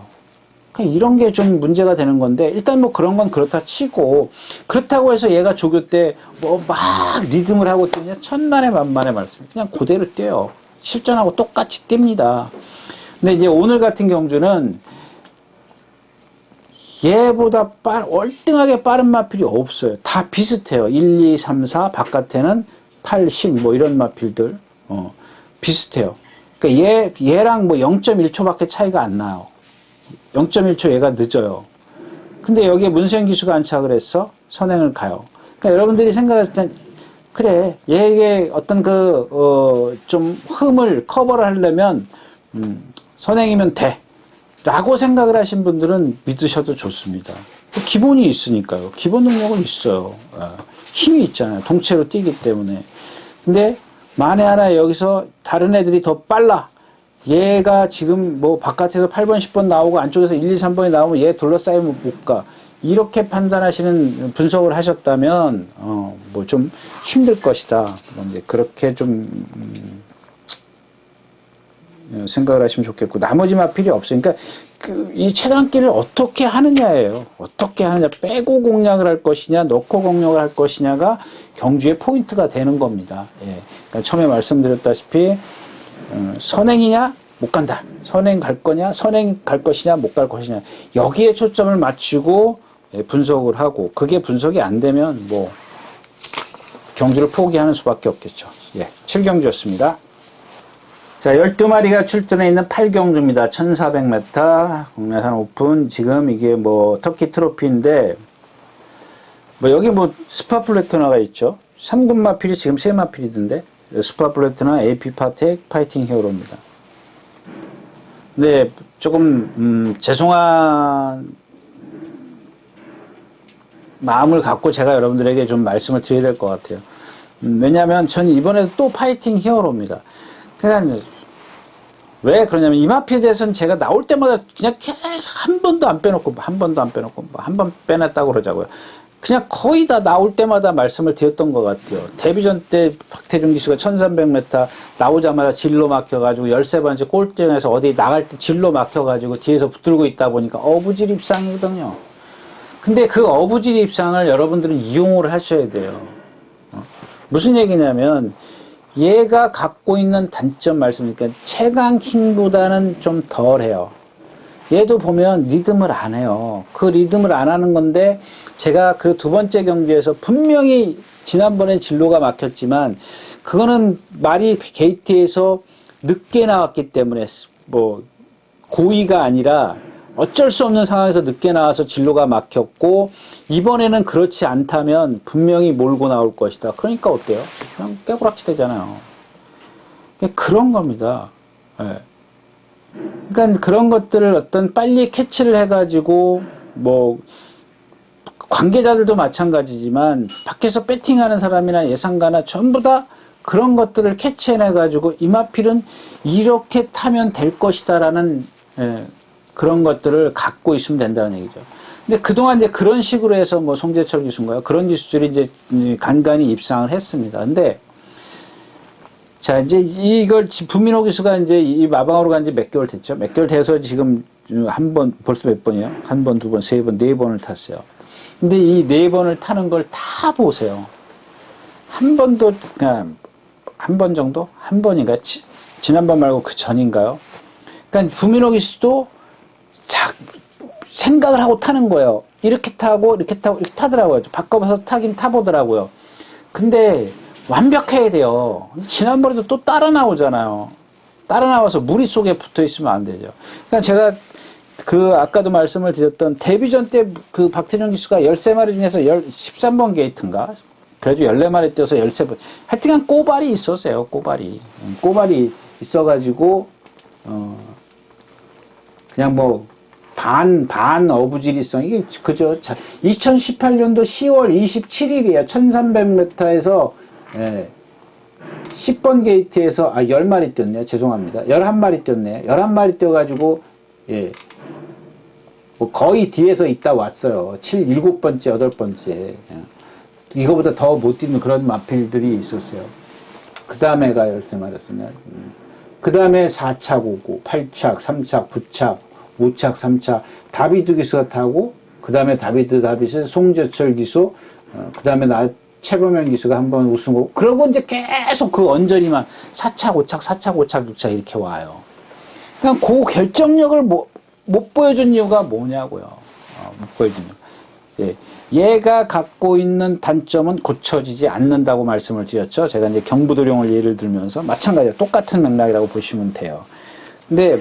그러니까 이런 게 좀 문제가 되는 건데 일단 뭐 그런 건 그렇다 치고 그렇다고 해서 얘가 조교 때 뭐 막 리듬을 하고 뛰냐 천만에 만만에 말씀. 그냥 그대로 뛰어요. 실전하고 똑같이 뜁니다. 근데 이제 오늘 같은 경주는 얘보다 월등하게 빠른 마필이 없어요. 다 비슷해요. 1, 2, 3, 4 바깥에는 8, 10 뭐 이런 마필들 비슷해요. 그러니까 얘랑 뭐 0.1초밖에 차이가 안 나요. 0.1초 얘가 늦어요. 근데 여기에 문세영 기수가 안착을 해서 선행을 가요. 그러니까 여러분들이 생각했을 땐 그래 얘에게 어떤 좀 흠을 커버를 하려면 선행이면 돼 라고 생각을 하신 분들은 믿으셔도 좋습니다. 기본이 있으니까요. 기본 능력은 있어요. 힘이 있잖아요. 동체로 뛰기 때문에. 근데 만에 하나 여기서 다른 애들이 더 빨라. 얘가 지금 뭐 바깥에서 8번, 10번 나오고 안쪽에서 1, 2, 3번이 나오면 얘 둘러싸이면 못 가. 이렇게 판단하시는 분석을 하셨다면 뭐 좀 힘들 것이다. 그런데 그렇게 좀 생각을 하시면 좋겠고 나머지 마필이 없어요. 그러니까 이 최강길을 어떻게 하느냐예요. 어떻게 하느냐. 빼고 공략을 할 것이냐 넣고 공략을 할 것이냐가 경주의 포인트가 되는 겁니다. 예. 그러니까 처음에 말씀드렸다시피 선행이냐 못 간다. 선행 갈 거냐 선행 갈 것이냐 못 갈 것이냐 여기에 초점을 맞추고 분석을 하고 그게 분석이 안 되면 뭐 경주를 포기하는 수밖에 없겠죠. 예, 7경주였습니다. 자, 12마리가 출전해 있는 8경주입니다. 1400m 국내산 오픈. 지금 이게 뭐 터키 트로피인데 뭐 여기 뭐 스파플래토나가 있죠. 3군 마필이 지금 3마필이던데 스파플래토나 AP 파텍 파이팅 히어로입니다. 네, 조금 죄송한 마음을 갖고 제가 여러분들에게 좀 말씀을 드려야 될 것 같아요. 왜냐하면 저는 이번에도 또 파이팅 히어로입니다. 그러니까 왜 그러냐면 이마피에 대해서는 제가 나올 때마다 그냥 계속 한 번도 안 빼놓고 한 번도 안 빼놓고 한 번 빼놨다고 그러자고요. 그냥 거의 다 나올 때마다 말씀을 드렸던 것 같아요. 데뷔전 때 박태준 기수가 1300m 나오자마자 진로 막혀가지고 13번째 꼴등에서 어디 나갈 때 진로 막혀가지고 뒤에서 붙들고 있다 보니까 어부질 입상이거든요. 근데 그 어부질 입상을 여러분들은 이용을 하셔야 돼요. 무슨 얘기냐면 얘가 갖고 있는 단점 말씀이니까 최강킹보다는 좀 덜해요. 얘도 보면 리듬을 안 해요. 그 리듬을 안 하는 건데 제가 그 두 번째 경기에서 분명히 지난번엔 진로가 막혔지만 그거는 말이 게이트에서 늦게 나왔기 때문에 뭐 고의가 아니라 어쩔 수 없는 상황에서 늦게 나와서 진로가 막혔고 이번에는 그렇지 않다면 분명히 몰고 나올 것이다. 그러니까 어때요? 그냥 깨부락치 되잖아요. 그런 겁니다. 네. 그러니까 그런 것들을 어떤 빨리 캐치를 해가지고 뭐 관계자들도 마찬가지지만 밖에서 배팅하는 사람이나 예상가나 전부 다 그런 것들을 캐치해내가지고 이마필은 이렇게 타면 될 것이다라는 그런 것들을 갖고 있으면 된다는 얘기죠. 근데 그동안 이제 그런 식으로 해서 뭐 송재철 기수인가요? 그런 기수들이 이제 간간히 입상을 했습니다. 근데 자, 이제 이걸 부민호 기수가 이제 이 마방으로 간 지 몇 개월 됐죠? 몇 개월 돼서 지금 한 번, 벌써 몇 번이에요? 한 번, 두 번, 세 번, 네 번을 탔어요. 근데 이 네 번을 타는 걸 다 보세요. 한 번도, 그냥, 한 번 정도? 한 번인가? 지난번 말고 그 전인가요? 그러니까 부민호 기수도 생각을 하고 타는 거예요. 이렇게 타고, 이렇게 타고, 이렇게 타더라고요. 바꿔서 타긴 타보더라고요. 근데, 완벽해야 돼요. 지난번에도 또 따라 나오잖아요. 따라 나와서 무리 속에 붙어 있으면 안 되죠. 그러니까 제가 아까도 말씀을 드렸던 데뷔전 때 그 박태정 기수가 13마리 중에서 13번 게이트인가? 그래도 14마리 뛰어서 13번. 하여튼간 꼬발이 있었어요, 꼬발이. 꼬발이 있어가지고, 그냥 뭐, 반 어부지리성. 이게, 그죠? 2018년도 10월 27일이에요. 1300m에서 10번 게이트에서 10마리 뛰었네요. 죄송합니다. 11마리 뛰었네요. 11마리 뛰어가지고 뭐 거의 뒤에서 있다 왔어요. 7번째, 8번째. 이거보다 더 못 뛰는 그런 마필들이 있었어요. 그 다음에가 13마리였었네요. 그 다음에 4착 오고 8착, 3착, 9착, 5착, 3착 다비드 기수가 타고 그 다음에 다비드 송재철 기수 그 다음에 최범현 기수가 한번 우승하고 그러고 이제 계속 그 언저리만 4착, 5착, 4착, 5착, 6착 이렇게 와요. 그러니까 그 결정력을 못 보여준 이유가 뭐냐고요. 못 보여준 이유. 얘가 갖고 있는 단점은 고쳐지지 않는다고 말씀을 드렸죠. 제가 이제 경부도령을 예를 들면서 마찬가지로 똑같은 맥락이라고 보시면 돼요. 근데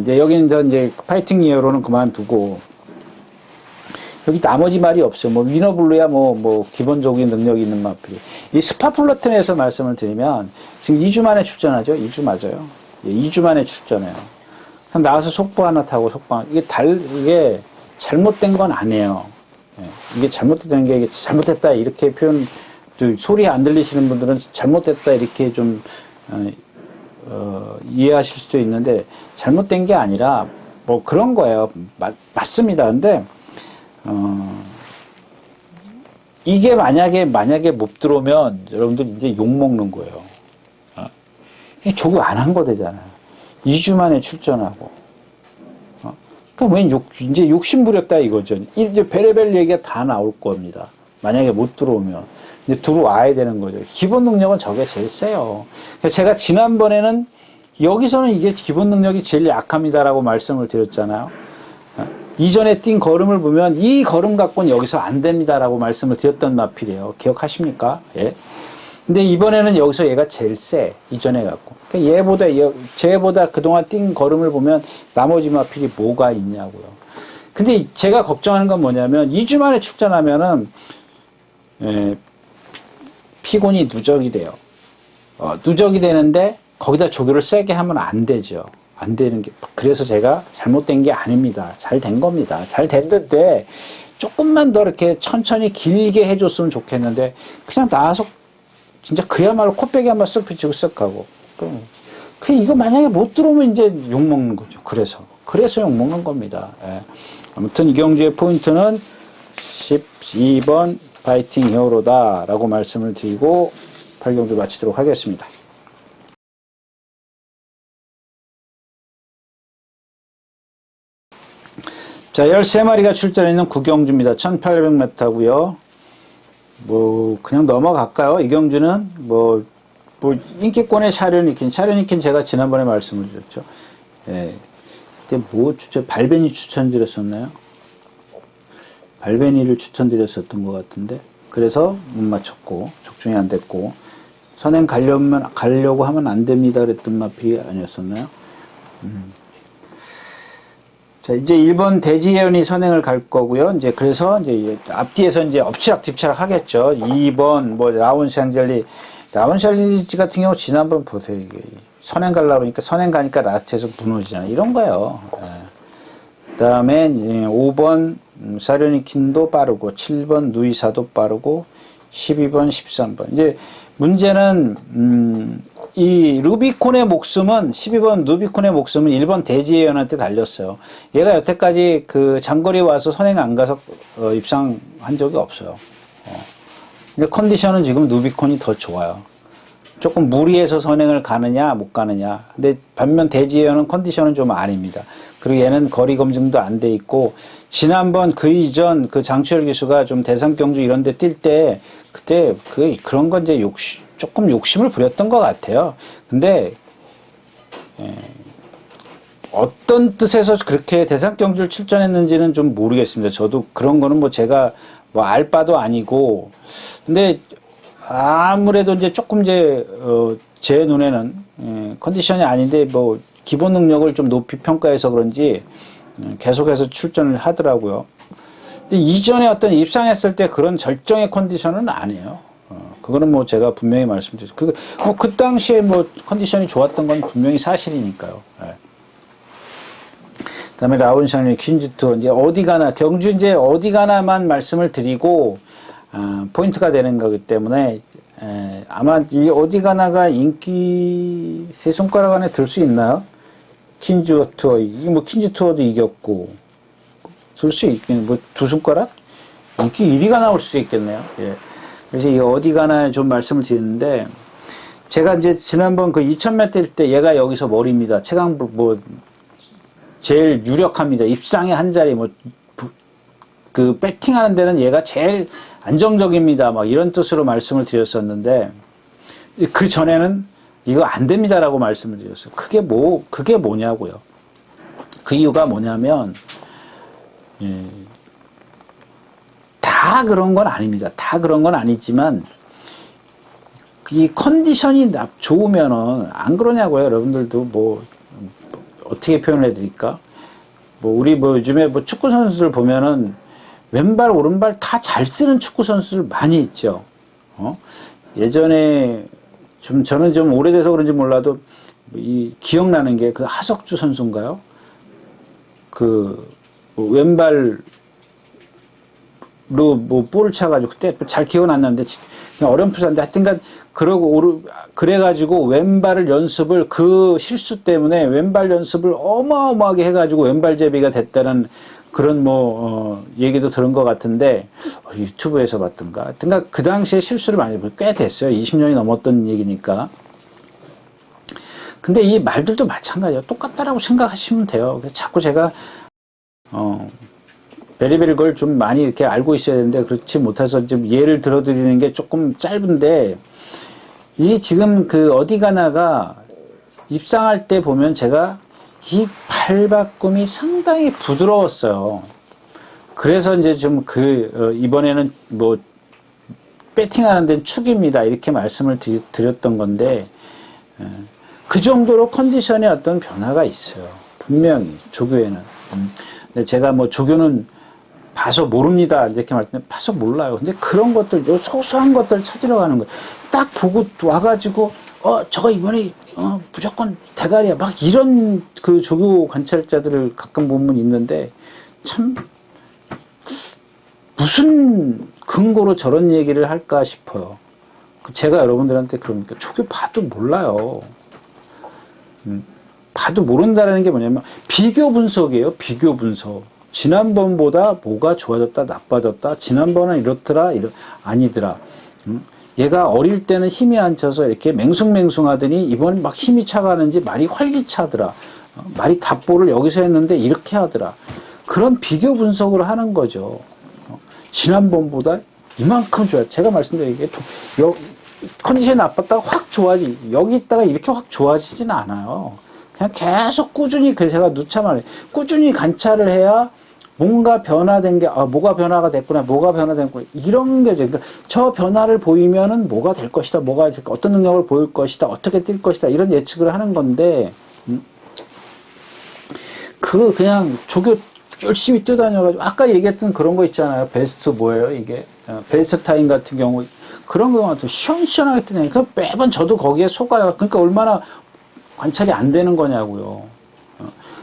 이제 여기서 이제 파이팅 이어로는 그만두고 여기 나머지 말이 없어요. 뭐 위너블루야 뭐 기본적인 능력이 있는 마필이. 이 스파플러튼에서 말씀을 드리면 지금 2주 만에 출전하죠. 2주 맞아요. 2주 만에 출전해요. 그냥 나와서 속보 하나 타고 이게 잘못된 건 아니에요. 이게 잘못된 게 이게 잘못됐다 이렇게 표현 소리 안 들리시는 분들은 잘못됐다 이렇게 좀 이해하실 수도 있는데 잘못된 게 아니라 뭐 그런 거예요. 맞습니다. 근데 이게 만약에 못 들어오면 여러분들 이제 욕먹는 거예요. 조교 안 한 거 되잖아요. 2주 만에 출전하고. 그러니까 이제 욕심 부렸다 이거죠. 이제 베레벨 얘기가 다 나올 겁니다. 만약에 못 들어오면. 이제 들어와야 되는 거죠. 기본 능력은 저게 제일 세요. 제가 지난번에는 여기서는 이게 기본 능력이 제일 약합니다라고 말씀을 드렸잖아요. 이전에 뛴 걸음을 보면 이 걸음 갖고는 여기서 안 됩니다라고 말씀을 드렸던 마필이에요. 기억하십니까? 예. 근데 이번에는 여기서 얘가 제일 세. 이전에 갖고. 그러니까 쟤보다 그동안 뛴 걸음을 보면 나머지 마필이 뭐가 있냐고요. 근데 제가 걱정하는 건 뭐냐면 2주 만에 출전하면은 피곤이 누적이 돼요. 누적이 되는데 거기다 조교를 세게 하면 안 되죠. 안 되는 게 그래서 제가 잘못된 게 아닙니다. 잘 된 겁니다. 잘 됐는데 조금만 더 이렇게 천천히 길게 해줬으면 좋겠는데 그냥 나와서 진짜 그야말로 코빼기 한번 쓱 비치고 쓱 가고 그 이거 만약에 못 들어오면 이제 욕먹는 거죠. 그래서 욕먹는 겁니다. 예. 아무튼 이경주의 포인트는 12번 파이팅 히어로다 라고 말씀을 드리고 8경주 마치도록 하겠습니다. 자, 13마리가 출전해 있는 구경주입니다. 1800m고요. 뭐 그냥 넘어갈까요? 이경주는 뭐 인기권의 샤르니킨 제가 지난번에 말씀을 드렸죠. 예. 그때 뭐 발베니 추천드렸었나요? 발베니를 추천드렸었던 것 같은데, 그래서 못 맞췄고 적중이 안 됐고, 선행 가려고 하면 안 됩니다 그랬던 마필이 아니었었나요? 자, 이제 1번 대지예언이 선행을 갈 거고요. 이제 그래서 이제 앞뒤에서 이제 엎치락뒤치락 하겠죠. 2번 뭐 라운샹젤리 같은 경우 지난번 보세요. 이게 선행 가려고 하니까 선행 가니까 라스트에서 무너지잖아요. 이런 거예요. 예. 그다음에 5번 사르니킨도 빠르고 7번 누이사도 빠르고 12번 13번. 이제 문제는 이 루비콘의 목숨은 12번 루비콘의 목숨은 1번 대지예언한테 달렸어요. 얘가 여태까지 그 장거리 와서 선행 안 가서 입상한 적이 없어요. 근데 컨디션은 지금 루비콘이 더 좋아요. 조금 무리해서 선행을 가느냐 못 가느냐. 근데 반면 대지예언은 컨디션은 좀 아닙니다. 그리고 얘는 거리 검증도 안 돼 있고, 지난번 그 이전 그 장추열 기수가 좀 대상 경주 이런 데 뛸 때 그때 그런 건 이제 조금 욕심을 부렸던 것 같아요. 근데 어떤 뜻에서 그렇게 대상 경주를 출전했는지는 좀 모르겠습니다. 저도 그런 거는 뭐 제가 뭐 알 바도 아니고, 근데 아무래도 이제 조금 제 눈에는 컨디션이 아닌데 뭐 기본 능력을 좀 높이 평가해서 그런지 계속해서 출전을 하더라고요. 근데 이전에 어떤 입상했을 때 그런 절정의 컨디션은 아니에요. 그거는 뭐 제가 분명히 말씀드렸죠. 그 당시에 뭐 컨디션이 좋았던 건 분명히 사실이니까요. 네. 그다음에 라운샹리 퀸즈투어 이제 어디 가나 경주 이제 어디 가나만 말씀을 드리고 포인트가 되는 거기 때문에 아마 이 어디 가나가 인기 세 손가락 안에 들 수 있나요? 퀸즈 투어 뭐 퀸즈 투어도 이겼고 들 수 있긴 뭐 두 손가락 인기 1위가 나올 수 있겠네요. 예. 그래서 이 어디 가나 좀 말씀을 드리는데, 제가 이제 지난번 그 2000m 뛸 때 얘가 여기서 머리입니다. 최강부 뭐 제일 유력합니다. 입상의 한 자리 그 배팅하는 데는 얘가 제일 안정적입니다. 막 이런 뜻으로 말씀을 드렸었는데, 그 전에는 이거 안 됩니다라고 말씀을 드렸어요. 그게 뭐냐고요. 그 이유가 뭐냐면, 다 그런 건 아닙니다. 다 그런 건 아니지만, 이 컨디션이 좋으면은 안 그러냐고요. 여러분들도 뭐 어떻게 표현해 드릴까? 우리 요즘에 축구 선수들 보면은 왼발 오른발 다 잘 쓰는 축구 선수들 많이 있죠. 예전에 저는 좀 오래돼서 그런지 몰라도 기억나는 게 그 하석주 선수인가요? 왼발로 볼을 차가지고 그때 잘 기억은 안 나는데 그냥 어렴풋한데 하여튼간 그래가지고 왼발을 연습을 그 실수 때문에 왼발 연습을 어마어마하게 해가지고 왼발제비가 됐다는 그런 얘기도 들은 것 같은데, 유튜브에서 봤던가. 하여튼간 그 당시에 실수를 많이 꽤 됐어요. 20년이 넘었던 얘기니까. 근데 이 말들도 마찬가지예요. 똑같다라고 생각하시면 돼요. 자꾸 제가 베리베리 걸 좀 많이 이렇게 알고 있어야 되는데 그렇지 못해서 좀 예를 들어드리는 게 조금 짧은데, 이 지금 그 어디 가나가 입상할 때 보면 제가 이 발바꿈이 상당히 부드러웠어요. 그래서 이제 좀 이번에는 배팅하는 데는 축입니다. 이렇게 말씀을 드렸던 건데, 그 정도로 컨디션에 어떤 변화가 있어요. 분명히 조교에는. 근데 제가 조교는 봐서 모릅니다. 이렇게 말했는데 봐서 몰라요. 근데 그런 것들, 소소한 것들 찾으러 가는 거예요. 딱 보고 와가지고 저거 이번에 무조건 대가리야. 막 이런 그 조교 관찰자들을 가끔 보면 있는데, 참 무슨 근거로 저런 얘기를 할까 싶어요. 제가 여러분들한테 그러니까 조교 봐도 몰라요. 봐도 모른다는 게 뭐냐면 비교 분석이에요. 비교 분석. 지난번보다 뭐가 좋아졌다 나빠졌다. 지난번은 이렇더라 아니더라. 얘가 어릴 때는 힘이 안 차서 이렇게 맹숭맹숭하더니 이번엔 막 힘이 차가는지 말이 활기차더라. 말이 답보를 여기서 했는데 이렇게 하더라. 그런 비교 분석을 하는 거죠. 지난번보다 이만큼 좋아요. 제가 말씀드린 게 컨디션이 나빴다가 확 좋아지. 여기 있다가 이렇게 확 좋아지지는 않아요. 그냥 계속 꾸준히, 그래서 제가 누차 말해요. 꾸준히 관찰을 해야 뭔가 변화된 게, 뭐가 변화가 됐구나, 뭐가 변화됐구나, 이런 게, 그러니까 저 변화를 보이면은 뭐가 될 것이다, 뭐가 될, 어떤 능력을 보일 것이다, 어떻게 뛸 것이다, 이런 예측을 하는 건데, 그냥 조교 열심히 뛰어다녀가지고, 아까 얘기했던 그런 거 있잖아요. 베스트 뭐예요, 이게? 베스트 타임 같은 경우, 그런 경우 같은 시원시원하게 뛰다니까 매번 저도 거기에 속아요. 그러니까 얼마나 관찰이 안 되는 거냐고요.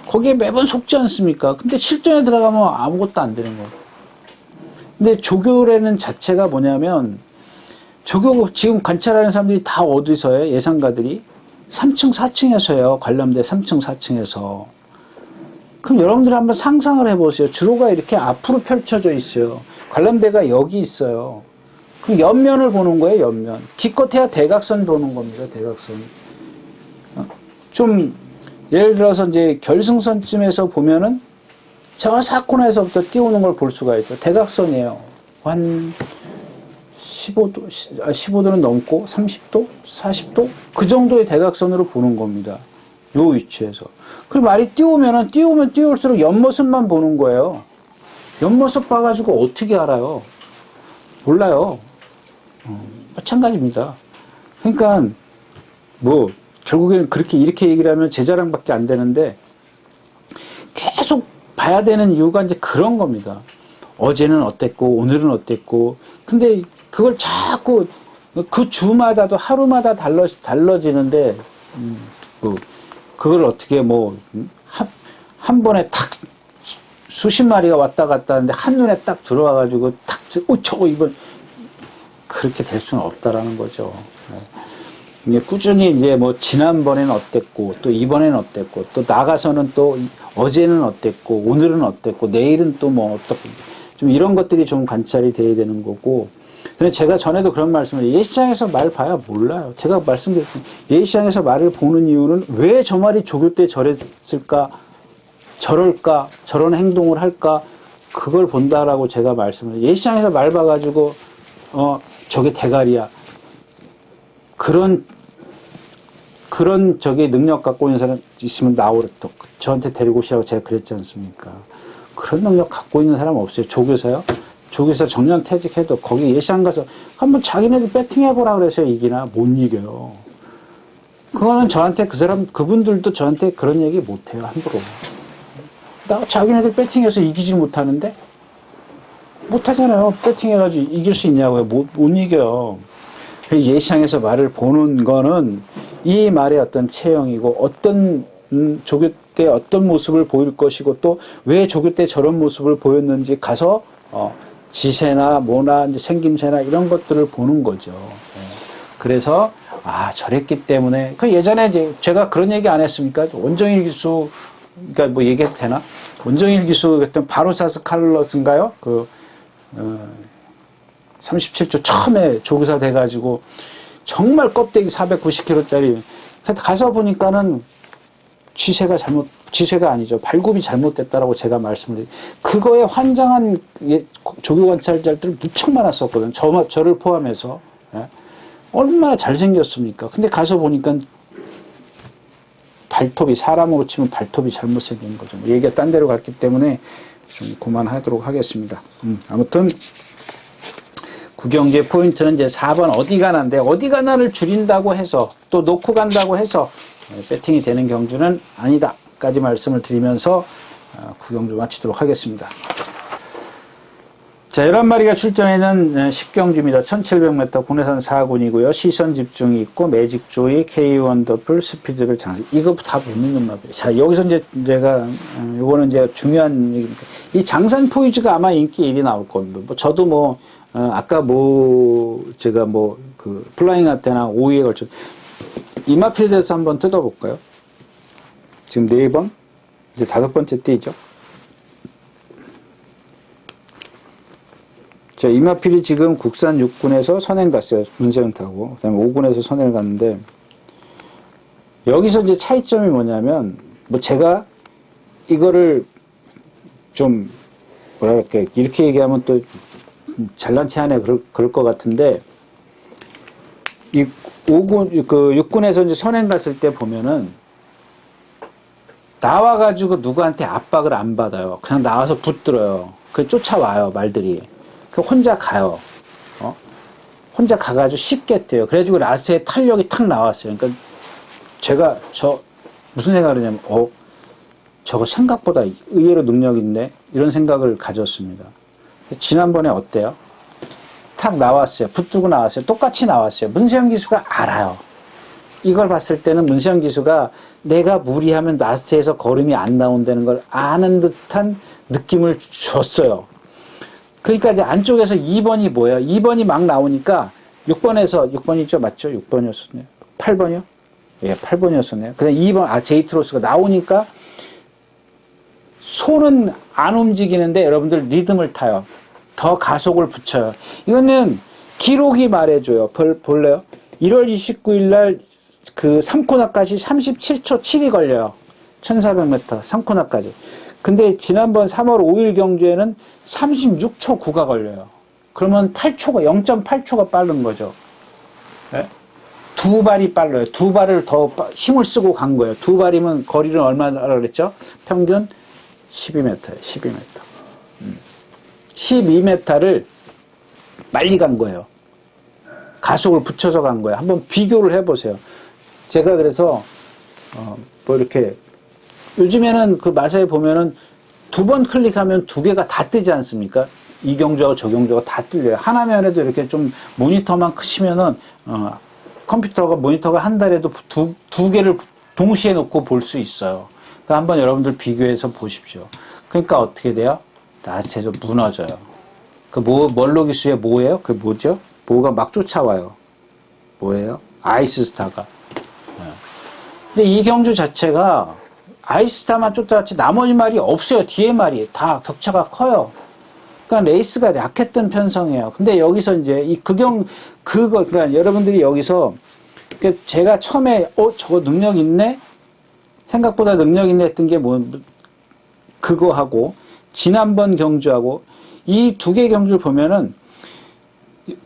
거기에 매번 속지 않습니까? 근데 실전에 들어가면 아무것도 안 되는 거예요. 근데 조교라는 자체가 뭐냐면, 조교 지금 관찰하는 사람들이 다 어디서 해요? 예상가들이 3층, 4층에서 해요. 관람대 3층, 4층에서. 그럼 여러분들 한번 상상을 해보세요. 주로가 이렇게 앞으로 펼쳐져 있어요. 관람대가 여기 있어요. 그럼 옆면을 보는 거예요, 옆면. 기껏해야 대각선 보는 겁니다, 대각선. 좀, 예를 들어서 이제 결승선쯤에서 보면은 저 사코너에서부터 띄우는 걸 볼 수가 있죠. 대각선이에요. 한 15도, 15도는 넘고 30도, 40도? 그 정도의 대각선으로 보는 겁니다. 요 위치에서. 그리고 말이 띄우면 띄울수록 옆모습만 보는 거예요. 옆모습 봐가지고 어떻게 알아요? 몰라요. 마찬가지입니다. 그러니까, 결국에는 이렇게 얘기를 하면 제 자랑밖에 안 되는데, 계속 봐야 되는 이유가 이제 그런 겁니다. 어제는 어땠고, 오늘은 어땠고, 근데 그걸 자꾸 그 주마다도 하루마다 달라지는데, 그걸 어떻게 한 번에 탁 수십 마리가 왔다 갔다 하는데 한눈에 딱 들어와가지고 탁, 저거 이번, 그렇게 될 수는 없다라는 거죠. 이게 꾸준히 이제 지난번에는 어땠고, 또 이번에는 어땠고, 또 나가서는 또 어제는 어땠고, 오늘은 어땠고, 내일은 또 어떻고, 좀 이런 것들이 좀 관찰이 돼야 되는 거고. 근데 제가 전에도 그런 말씀을, 예시장에서 말 봐야 몰라요. 제가 말씀드렸죠. 예시장에서 말을 보는 이유는 왜 저 말이 조교 때 저랬을까, 저럴까, 저런 행동을 할까, 그걸 본다라고 제가 말씀을, 예시장에서 말 봐가지고, 저게 대가리야. 그런 능력 갖고 있는 사람 있으면 나오라. 또 저한테 데리고 오시라고 제가 그랬지 않습니까? 그런 능력 갖고 있는 사람 없어요. 조교사요? 조교사 정년 퇴직해도 거기 예시장 가서 한번 자기네들 배팅해보라 그래서요. 이기나? 못 이겨요. 그거는 저한테 그분들도 저한테 그런 얘기 못해요. 함부로. 자기네들 배팅해서 이기지 못하는데? 못하잖아요. 배팅해가지고 이길 수 있냐고요. 못 이겨요. 예시장에서 말을 보는 거는 이 말의 어떤 체형이고 어떤 조교 때 어떤 모습을 보일 것이고 또 왜 조교 때 저런 모습을 보였는지 가서 지세나 뭐나 이제 생김새나 이런 것들을 보는 거죠. 그래서 저랬기 때문에 그 예전에 이제 제가 그런 얘기 안 했습니까? 원정일 기수 그러니까 얘기해도 되나? 원정일 기수 그랬던 바로사스 칼러스인가요? 37조 처음에 조교사 돼가지고 정말 껍데기 490kg짜리 가서 보니까는 지세가 아니죠. 발굽이 잘못됐다라고 제가 말씀을 그거에 환장한 조교 관찰자들이 무척 많았었거든요. 저를 포함해서. 얼마나 잘생겼습니까? 근데 가서 보니까 발톱이 사람으로 치면 발톱이 잘못 생긴 거죠. 얘기가 딴 데로 갔기 때문에 좀 그만하도록 하겠습니다. 아무튼 구경제 포인트는 이제 4번 어디 가나인데 어디 가나를 줄인다고 해서 또 놓고 간다고 해서 배팅이 되는 경주는 아니다 까지 말씀을 드리면서 구경주 마치도록 하겠습니다. 자, 11마리가 출전에는 10경주입니다. 1700m 국내산 4군이고요. 시선 집중이 있고 매직조이, K-원더풀, 스피드별 장식 이거 다 못 믿는 말이에요. 자, 여기서 이제 제가 이거는 이제 중요한 얘기입니다. 이 장산 포이즈가 아마 인기 1위 나올 겁니다. 저도 아까 제가 플라잉 아테나 5위에 걸쳐 이마필에 대해서 한번 뜯어볼까요? 지금 4번? 이제 5번째 띠죠. 자, 이마필이 지금 국산 6군에서 선행 갔어요. 문세영 타고. 그 다음에 5군에서 선행을 갔는데, 여기서 이제 차이점이 뭐냐면, 제가 이거를 좀, 이렇게 얘기하면 또 잘난 체 하네 그럴 것 같은데 이 5군 그 6군에서 이제 선행 갔을 때 보면은 나와가지고 누구한테 압박을 안 받아요. 그냥 나와서 붙들어요. 그 쫓아와요 말들이. 그 혼자 가요. 혼자 가가지고 쉽게 뛰어요. 그래가지고 라스트에 탄력이 탁 나왔어요. 그러니까 제가 무슨 생각을 했냐면 저거 생각보다 의외로 능력 있네 이런 생각을 가졌습니다. 지난번에 어때요? 탁 나왔어요. 붙들고 나왔어요. 똑같이 나왔어요. 문세영 기수가 알아요. 이걸 봤을 때는 문세영 기수가 내가 무리하면 라스트에서 걸음이 안 나온다는 걸 아는 듯한 느낌을 줬어요. 그러니까 이제 안쪽에서 2번이 뭐예요? 2번이 막 나오니까 6번이죠? 맞죠? 6번이었었네요. 8번이요? 예, 8번이었었네요. 그다음 2번, 제이트로스가 나오니까 손은 안 움직이는데 여러분들 리듬을 타요. 더 가속을 붙여요. 이거는 기록이 말해줘요. 볼래요? 1월 29일 날 그 3코너까지 37초 7이 걸려요. 1400m 3코너까지. 근데 지난번 3월 5일 경주에는 36초 9가 걸려요. 그러면 8초가 0.8초가 빠른 거죠. 네? 두 발이 빨라요. 두 발을 더 힘을 쓰고 간 거예요. 두 발이면 거리는 얼마나 그랬죠? 평균 12m예요. 12m. 12m를 빨리 간 거예요. 가속을 붙여서 간 거예요. 한번 비교를 해보세요. 제가 그래서 뭐 이렇게 요즘에는 그 마사에 보면은 2번 클릭하면 2개가 다 뜨지 않습니까? 이 경주하고 저 경주가 다 뜰려요. 하나면에도 이렇게 좀 모니터만 크시면은 모니터가 한 달에도 두 개를 동시에 놓고 볼 수 있어요. 그러니까 한번 여러분들 비교해서 보십시오. 그러니까 어떻게 돼요? 라스트에서 무너져요. 그 멀로 기수의 뭐예요? 그 뭐죠? 뭐가 막 쫓아와요. 뭐예요? 아이스스타가. 근데 이 경주 자체가 아이스스타만 쫓아왔지 나머지 말이 없어요. 뒤에 말이 다 격차가 커요. 그러니까 레이스가 약했던 편성이에요. 근데 여기서 이제 그러니까 여러분들이 여기서 제가 처음에 저거 능력 있네? 생각보다 능력 있네 했던 게 그거하고 지난번 경주하고 이 2개 경주를 보면은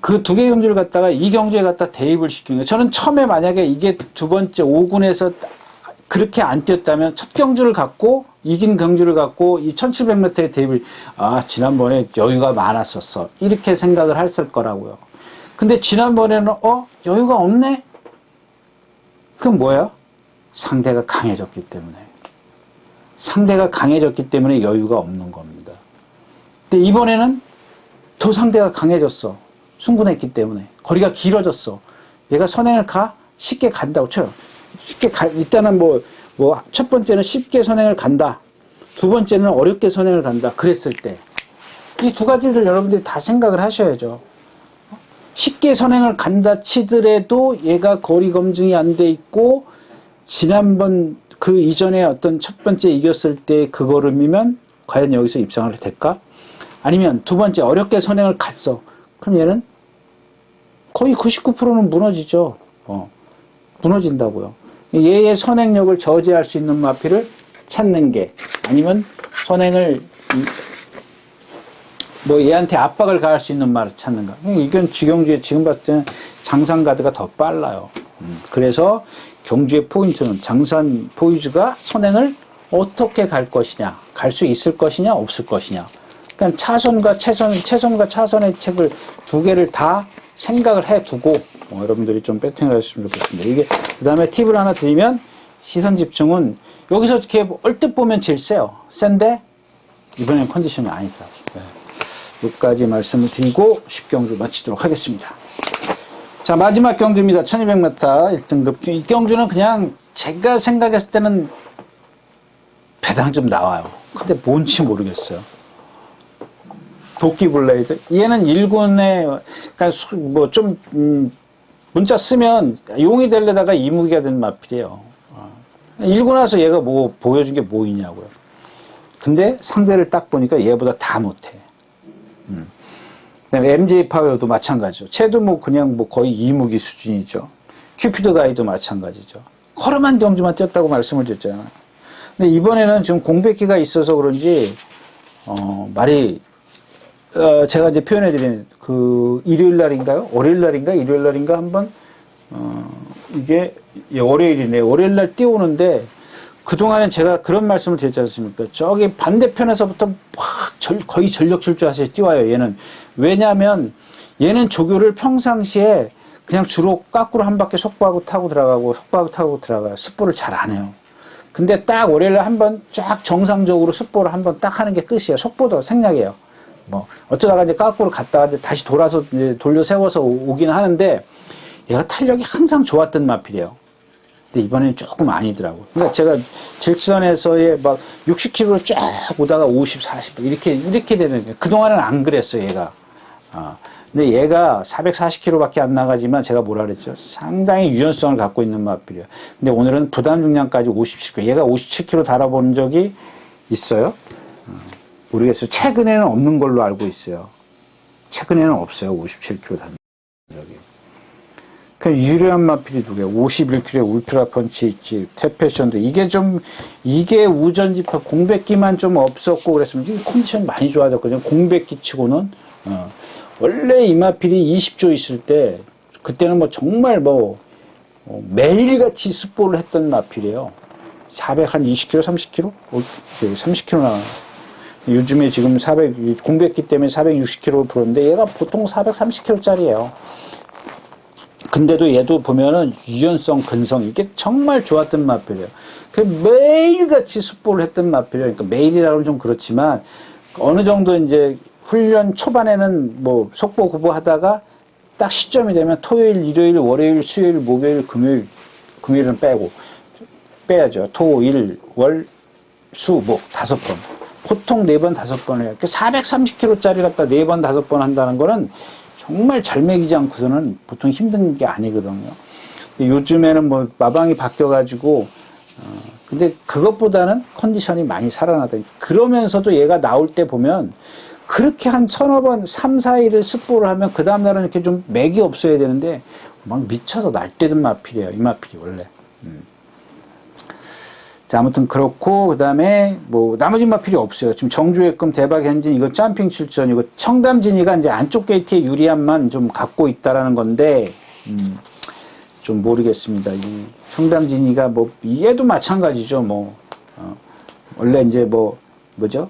그 2개 경주를 갖다가 이 경주에 갖다 대입을 시키는 거예요. 저는 처음에 만약에 이게 두 번째 5군에서 그렇게 안 뛰었다면 첫 경주를 갖고 이긴 경주를 갖고 이 1700m에 대입을 지난번에 여유가 많았었어. 이렇게 생각을 했을 거라고요. 근데 지난번에는 여유가 없네? 그럼 뭐예요? 상대가 강해졌기 때문에. 상대가 강해졌기 때문에 여유가 없는 겁니다. 근데 이번에는 더 상대가 강해졌어. 승분했기 때문에. 거리가 길어졌어. 얘가 선행을 쉽게 간다고 쳐요. 일단은 첫 번째는 쉽게 선행을 간다. 두 번째는 어렵게 선행을 간다. 그랬을 때. 이 두 가지를 여러분들이 다 생각을 하셔야죠. 쉽게 선행을 간다 치더라도 얘가 거리 검증이 안 돼 있고, 지난번 그 이전에 어떤 첫 번째 이겼을 때 그 걸음이면 과연 여기서 입상을 될까? 아니면 두 번째 어렵게 선행을 갔어. 그럼 얘는 거의 99%는 무너지죠. 무너진다고요. 얘의 선행력을 저지할 수 있는 마피를 찾는 게 아니면 선행을 얘한테 압박을 가할 수 있는 말을 찾는가. 이건 지경주에 지금 봤을 때는 장산가드가 더 빨라요. 그래서 경주의 포인트는 장산 포유주가 선행을 어떻게 갈 것이냐, 갈 수 있을 것이냐, 없을 것이냐. 그러니까 최선과 차선의 책을 2개를 다 생각을 해두고 여러분들이 좀 배팅을 하셨으면 좋겠습니다. 그 다음에 팁을 하나 드리면 시선 집중은 여기서 이렇게 얼뜻 보면 제일 센데 이번엔 컨디션이 아니다. 여기까지 말씀을 드리고 10경주 마치도록 하겠습니다. 자, 마지막 경주입니다. 1200m 1등급. 이 경주는 그냥 제가 생각했을 때는 배당 좀 나와요. 근데 뭔지 모르겠어요. 도끼 블레이드. 얘는 1군에, 그러니까 문자 쓰면 용이 되려다가 이무기가 된 마필이에요. 1군 와서 얘가 보여준 게 뭐 있냐고요. 근데 상대를 딱 보니까 얘보다 다 못해. 그다음에 MJ 파워도 마찬가지죠. 쟤도 그냥 거의 이무기 수준이죠. 큐피드 가이도 마찬가지죠. 허름한 경주만 뛰었다고 말씀을 드렸잖아요. 근데 이번에는 지금 공백기가 있어서 그런지, 말이 제가 이제 표현해드린 그 일요일 날인가요? 월요일 날인가? 일요일 날인가? 한번, 이게, 월요일이네. 월요일 날 띄우는데, 그동안은 제가 그런 말씀을 드렸지 않습니까? 저기 반대편에서부터 거의 전력 질주하듯이 띄워요, 얘는. 왜냐면, 얘는 조교를 평상시에 그냥 주로 까꾸로 한 바퀴 속보하고 타고 들어가고, 속보하고 타고 들어가요. 습보를 잘 안 해요. 근데 딱 월요일에 한번 쫙 정상적으로 습보를 한번 딱 하는 게 끝이에요. 속보도 생략이에요. 뭐, 어쩌다가 이제 까꾸로 갔다가 이제 다시 돌아서 이제 돌려 세워서 오긴 하는데, 얘가 탄력이 항상 좋았던 마필이에요. 근데 이번에는 조금 아니더라고요. 그러니까 제가 직선에서의 막 60km로 쫙 오다가 50, 40, 이렇게 되는 거예요. 그동안은 안 그랬어요, 얘가. 근데 얘가 440km밖에 안 나가지만 제가 뭐라 그랬죠? 상당히 유연성을 갖고 있는 마필이에요. 근데 오늘은 부담 중량까지 57km. 얘가 57km 달아본 적이 있어요? 모르겠어요. 최근에는 없는 걸로 알고 있어요. 최근에는 없어요. 57km 단 적이. 그 유리한 마필이 두 개, 51km에 울트라 펀치 있지, 태페션도 이게 우전지파 공백기만 좀 없었고 그랬으면 이 컨디션 많이 좋아졌거든요. 공백기 치고는 원래 이 마필이 20조 있을 때 그때는 뭐 정말 매일같이 습보를 했던 마필이에요. 420km, 30km, 30km 나가요. 요즘에 지금 공백기 때문에 460km 부르는데 얘가 보통 430km짜리예요. 근데도 얘도 보면은 유연성, 근성 이게 정말 좋았던 마필이에요. 그 매일같이 습보를 했던 마필이에요. 그러니까 매일이라고 하면 좀 그렇지만 어느 정도 이제 훈련 초반에는 뭐 속보 구보 하다가 딱 시점이 되면 토요일, 일요일, 월요일, 수요일, 목요일, 금요일은 빼야죠. 토, 일, 월, 수, 목 5번. 보통 4번, 5번 해요. 430km짜리 갖다 4번, 5번 한다는 거는 정말 잘 먹이지 않고서는 보통 힘든 게 아니거든요. 요즘에는 뭐 마방이 바뀌어가지고, 근데 그것보다는 컨디션이 많이 살아나다. 그러면서도 얘가 나올 때 보면 그렇게 한 서너 번, 3, 4일을 습보를 하면 그 다음날은 이렇게 좀 맥이 없어야 되는데 막 미쳐서 날뛰던 마필이에요. 이 마필이 원래. 자, 아무튼 그렇고, 그 다음에, 뭐, 나머지 마필이 없어요. 지금 정주회금 대박 현진, 이거 점핑 출전이고, 청담진이가 이제 안쪽 게이트의 유리함만 좀 갖고 있다라는 건데, 좀 모르겠습니다. 이 청담진이가 뭐, 얘도 마찬가지죠. 뭐, 원래 이제 뭐죠?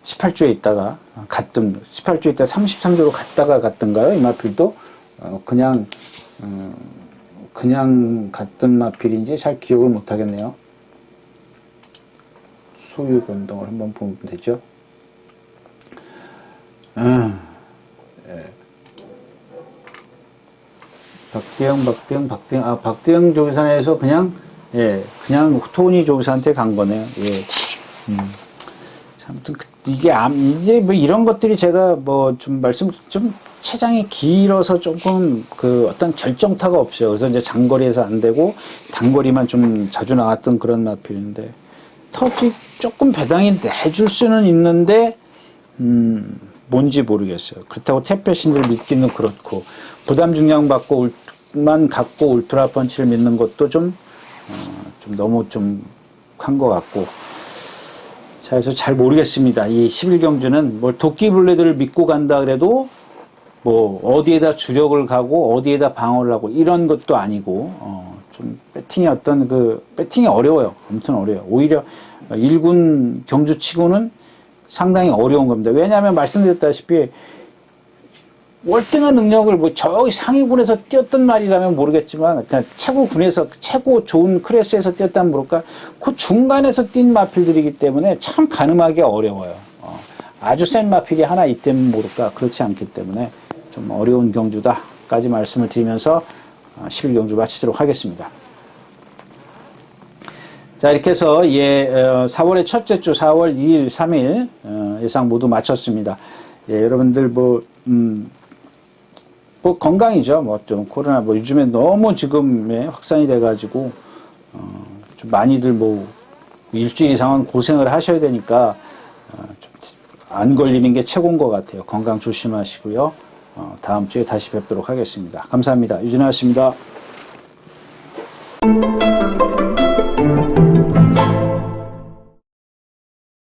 18조에 있다가, 18조에 있다가 33조로 갔던가요? 이 마필도? 그냥 갔던 마필인지 잘 기억을 못 하겠네요. 소유 변동을 한번 보면 되죠. 예. 박대영 조교사에서 그냥 토니 조교사한테 간 거네요. 예. 아무튼 이제 뭐 이런 것들이 제가 뭐 좀 체장이 길어서 조금 어떤 결정타가 없어요. 그래서 이제 장거리에서 안 되고 단거리만 좀 자주 나왔던 그런 마필인데 터치 조금 배당이 내줄 수는 있는데 뭔지 모르겠어요. 그렇다고 태페신들 믿기는 그렇고 부담 중량 만 갖고 울트라 펀치를 믿는 것도 좀 너무 좀 한 것 같고. 자, 그래서 잘 모르겠습니다. 이 11경주는 뭘 도끼블레드를 믿고 간다 그래도 뭐 어디에다 주력을 가고 어디에다 방어를 하고 이런 것도 아니고 좀 배팅이 어려워요. 아무튼 어려워요. 오히려 1군 경주치고는 상당히 어려운 겁니다. 왜냐하면 말씀드렸다시피 월등한 능력을 뭐 저기 상위군에서 뛰었던 말이라면 모르겠지만 그냥 최고군에서 최고 좋은 클래스에서 뛰었다면 모를까 그 중간에서 뛴 마필들이기 때문에 참 가늠하기 어려워요. 아주 센 마필이 하나 있다면 모를까 그렇지 않기 때문에 좀 어려운 경주다까지 말씀을 드리면서 11경주 마치도록 하겠습니다. 자, 이렇게 해서 4월의 첫째 주 4월 2일, 3일 예상 모두 마쳤습니다. 여러분들 뭐 건강이죠. 뭐 좀 코로나 요즘에 너무 지금 확산이 돼가지고 좀 많이들 일주일 이상은 고생을 하셔야 되니까 좀 안 걸리는 게 최고인 것 같아요. 건강 조심하시고요. 다음 주에 다시 뵙도록 하겠습니다. 감사합니다. 유진아였습니다.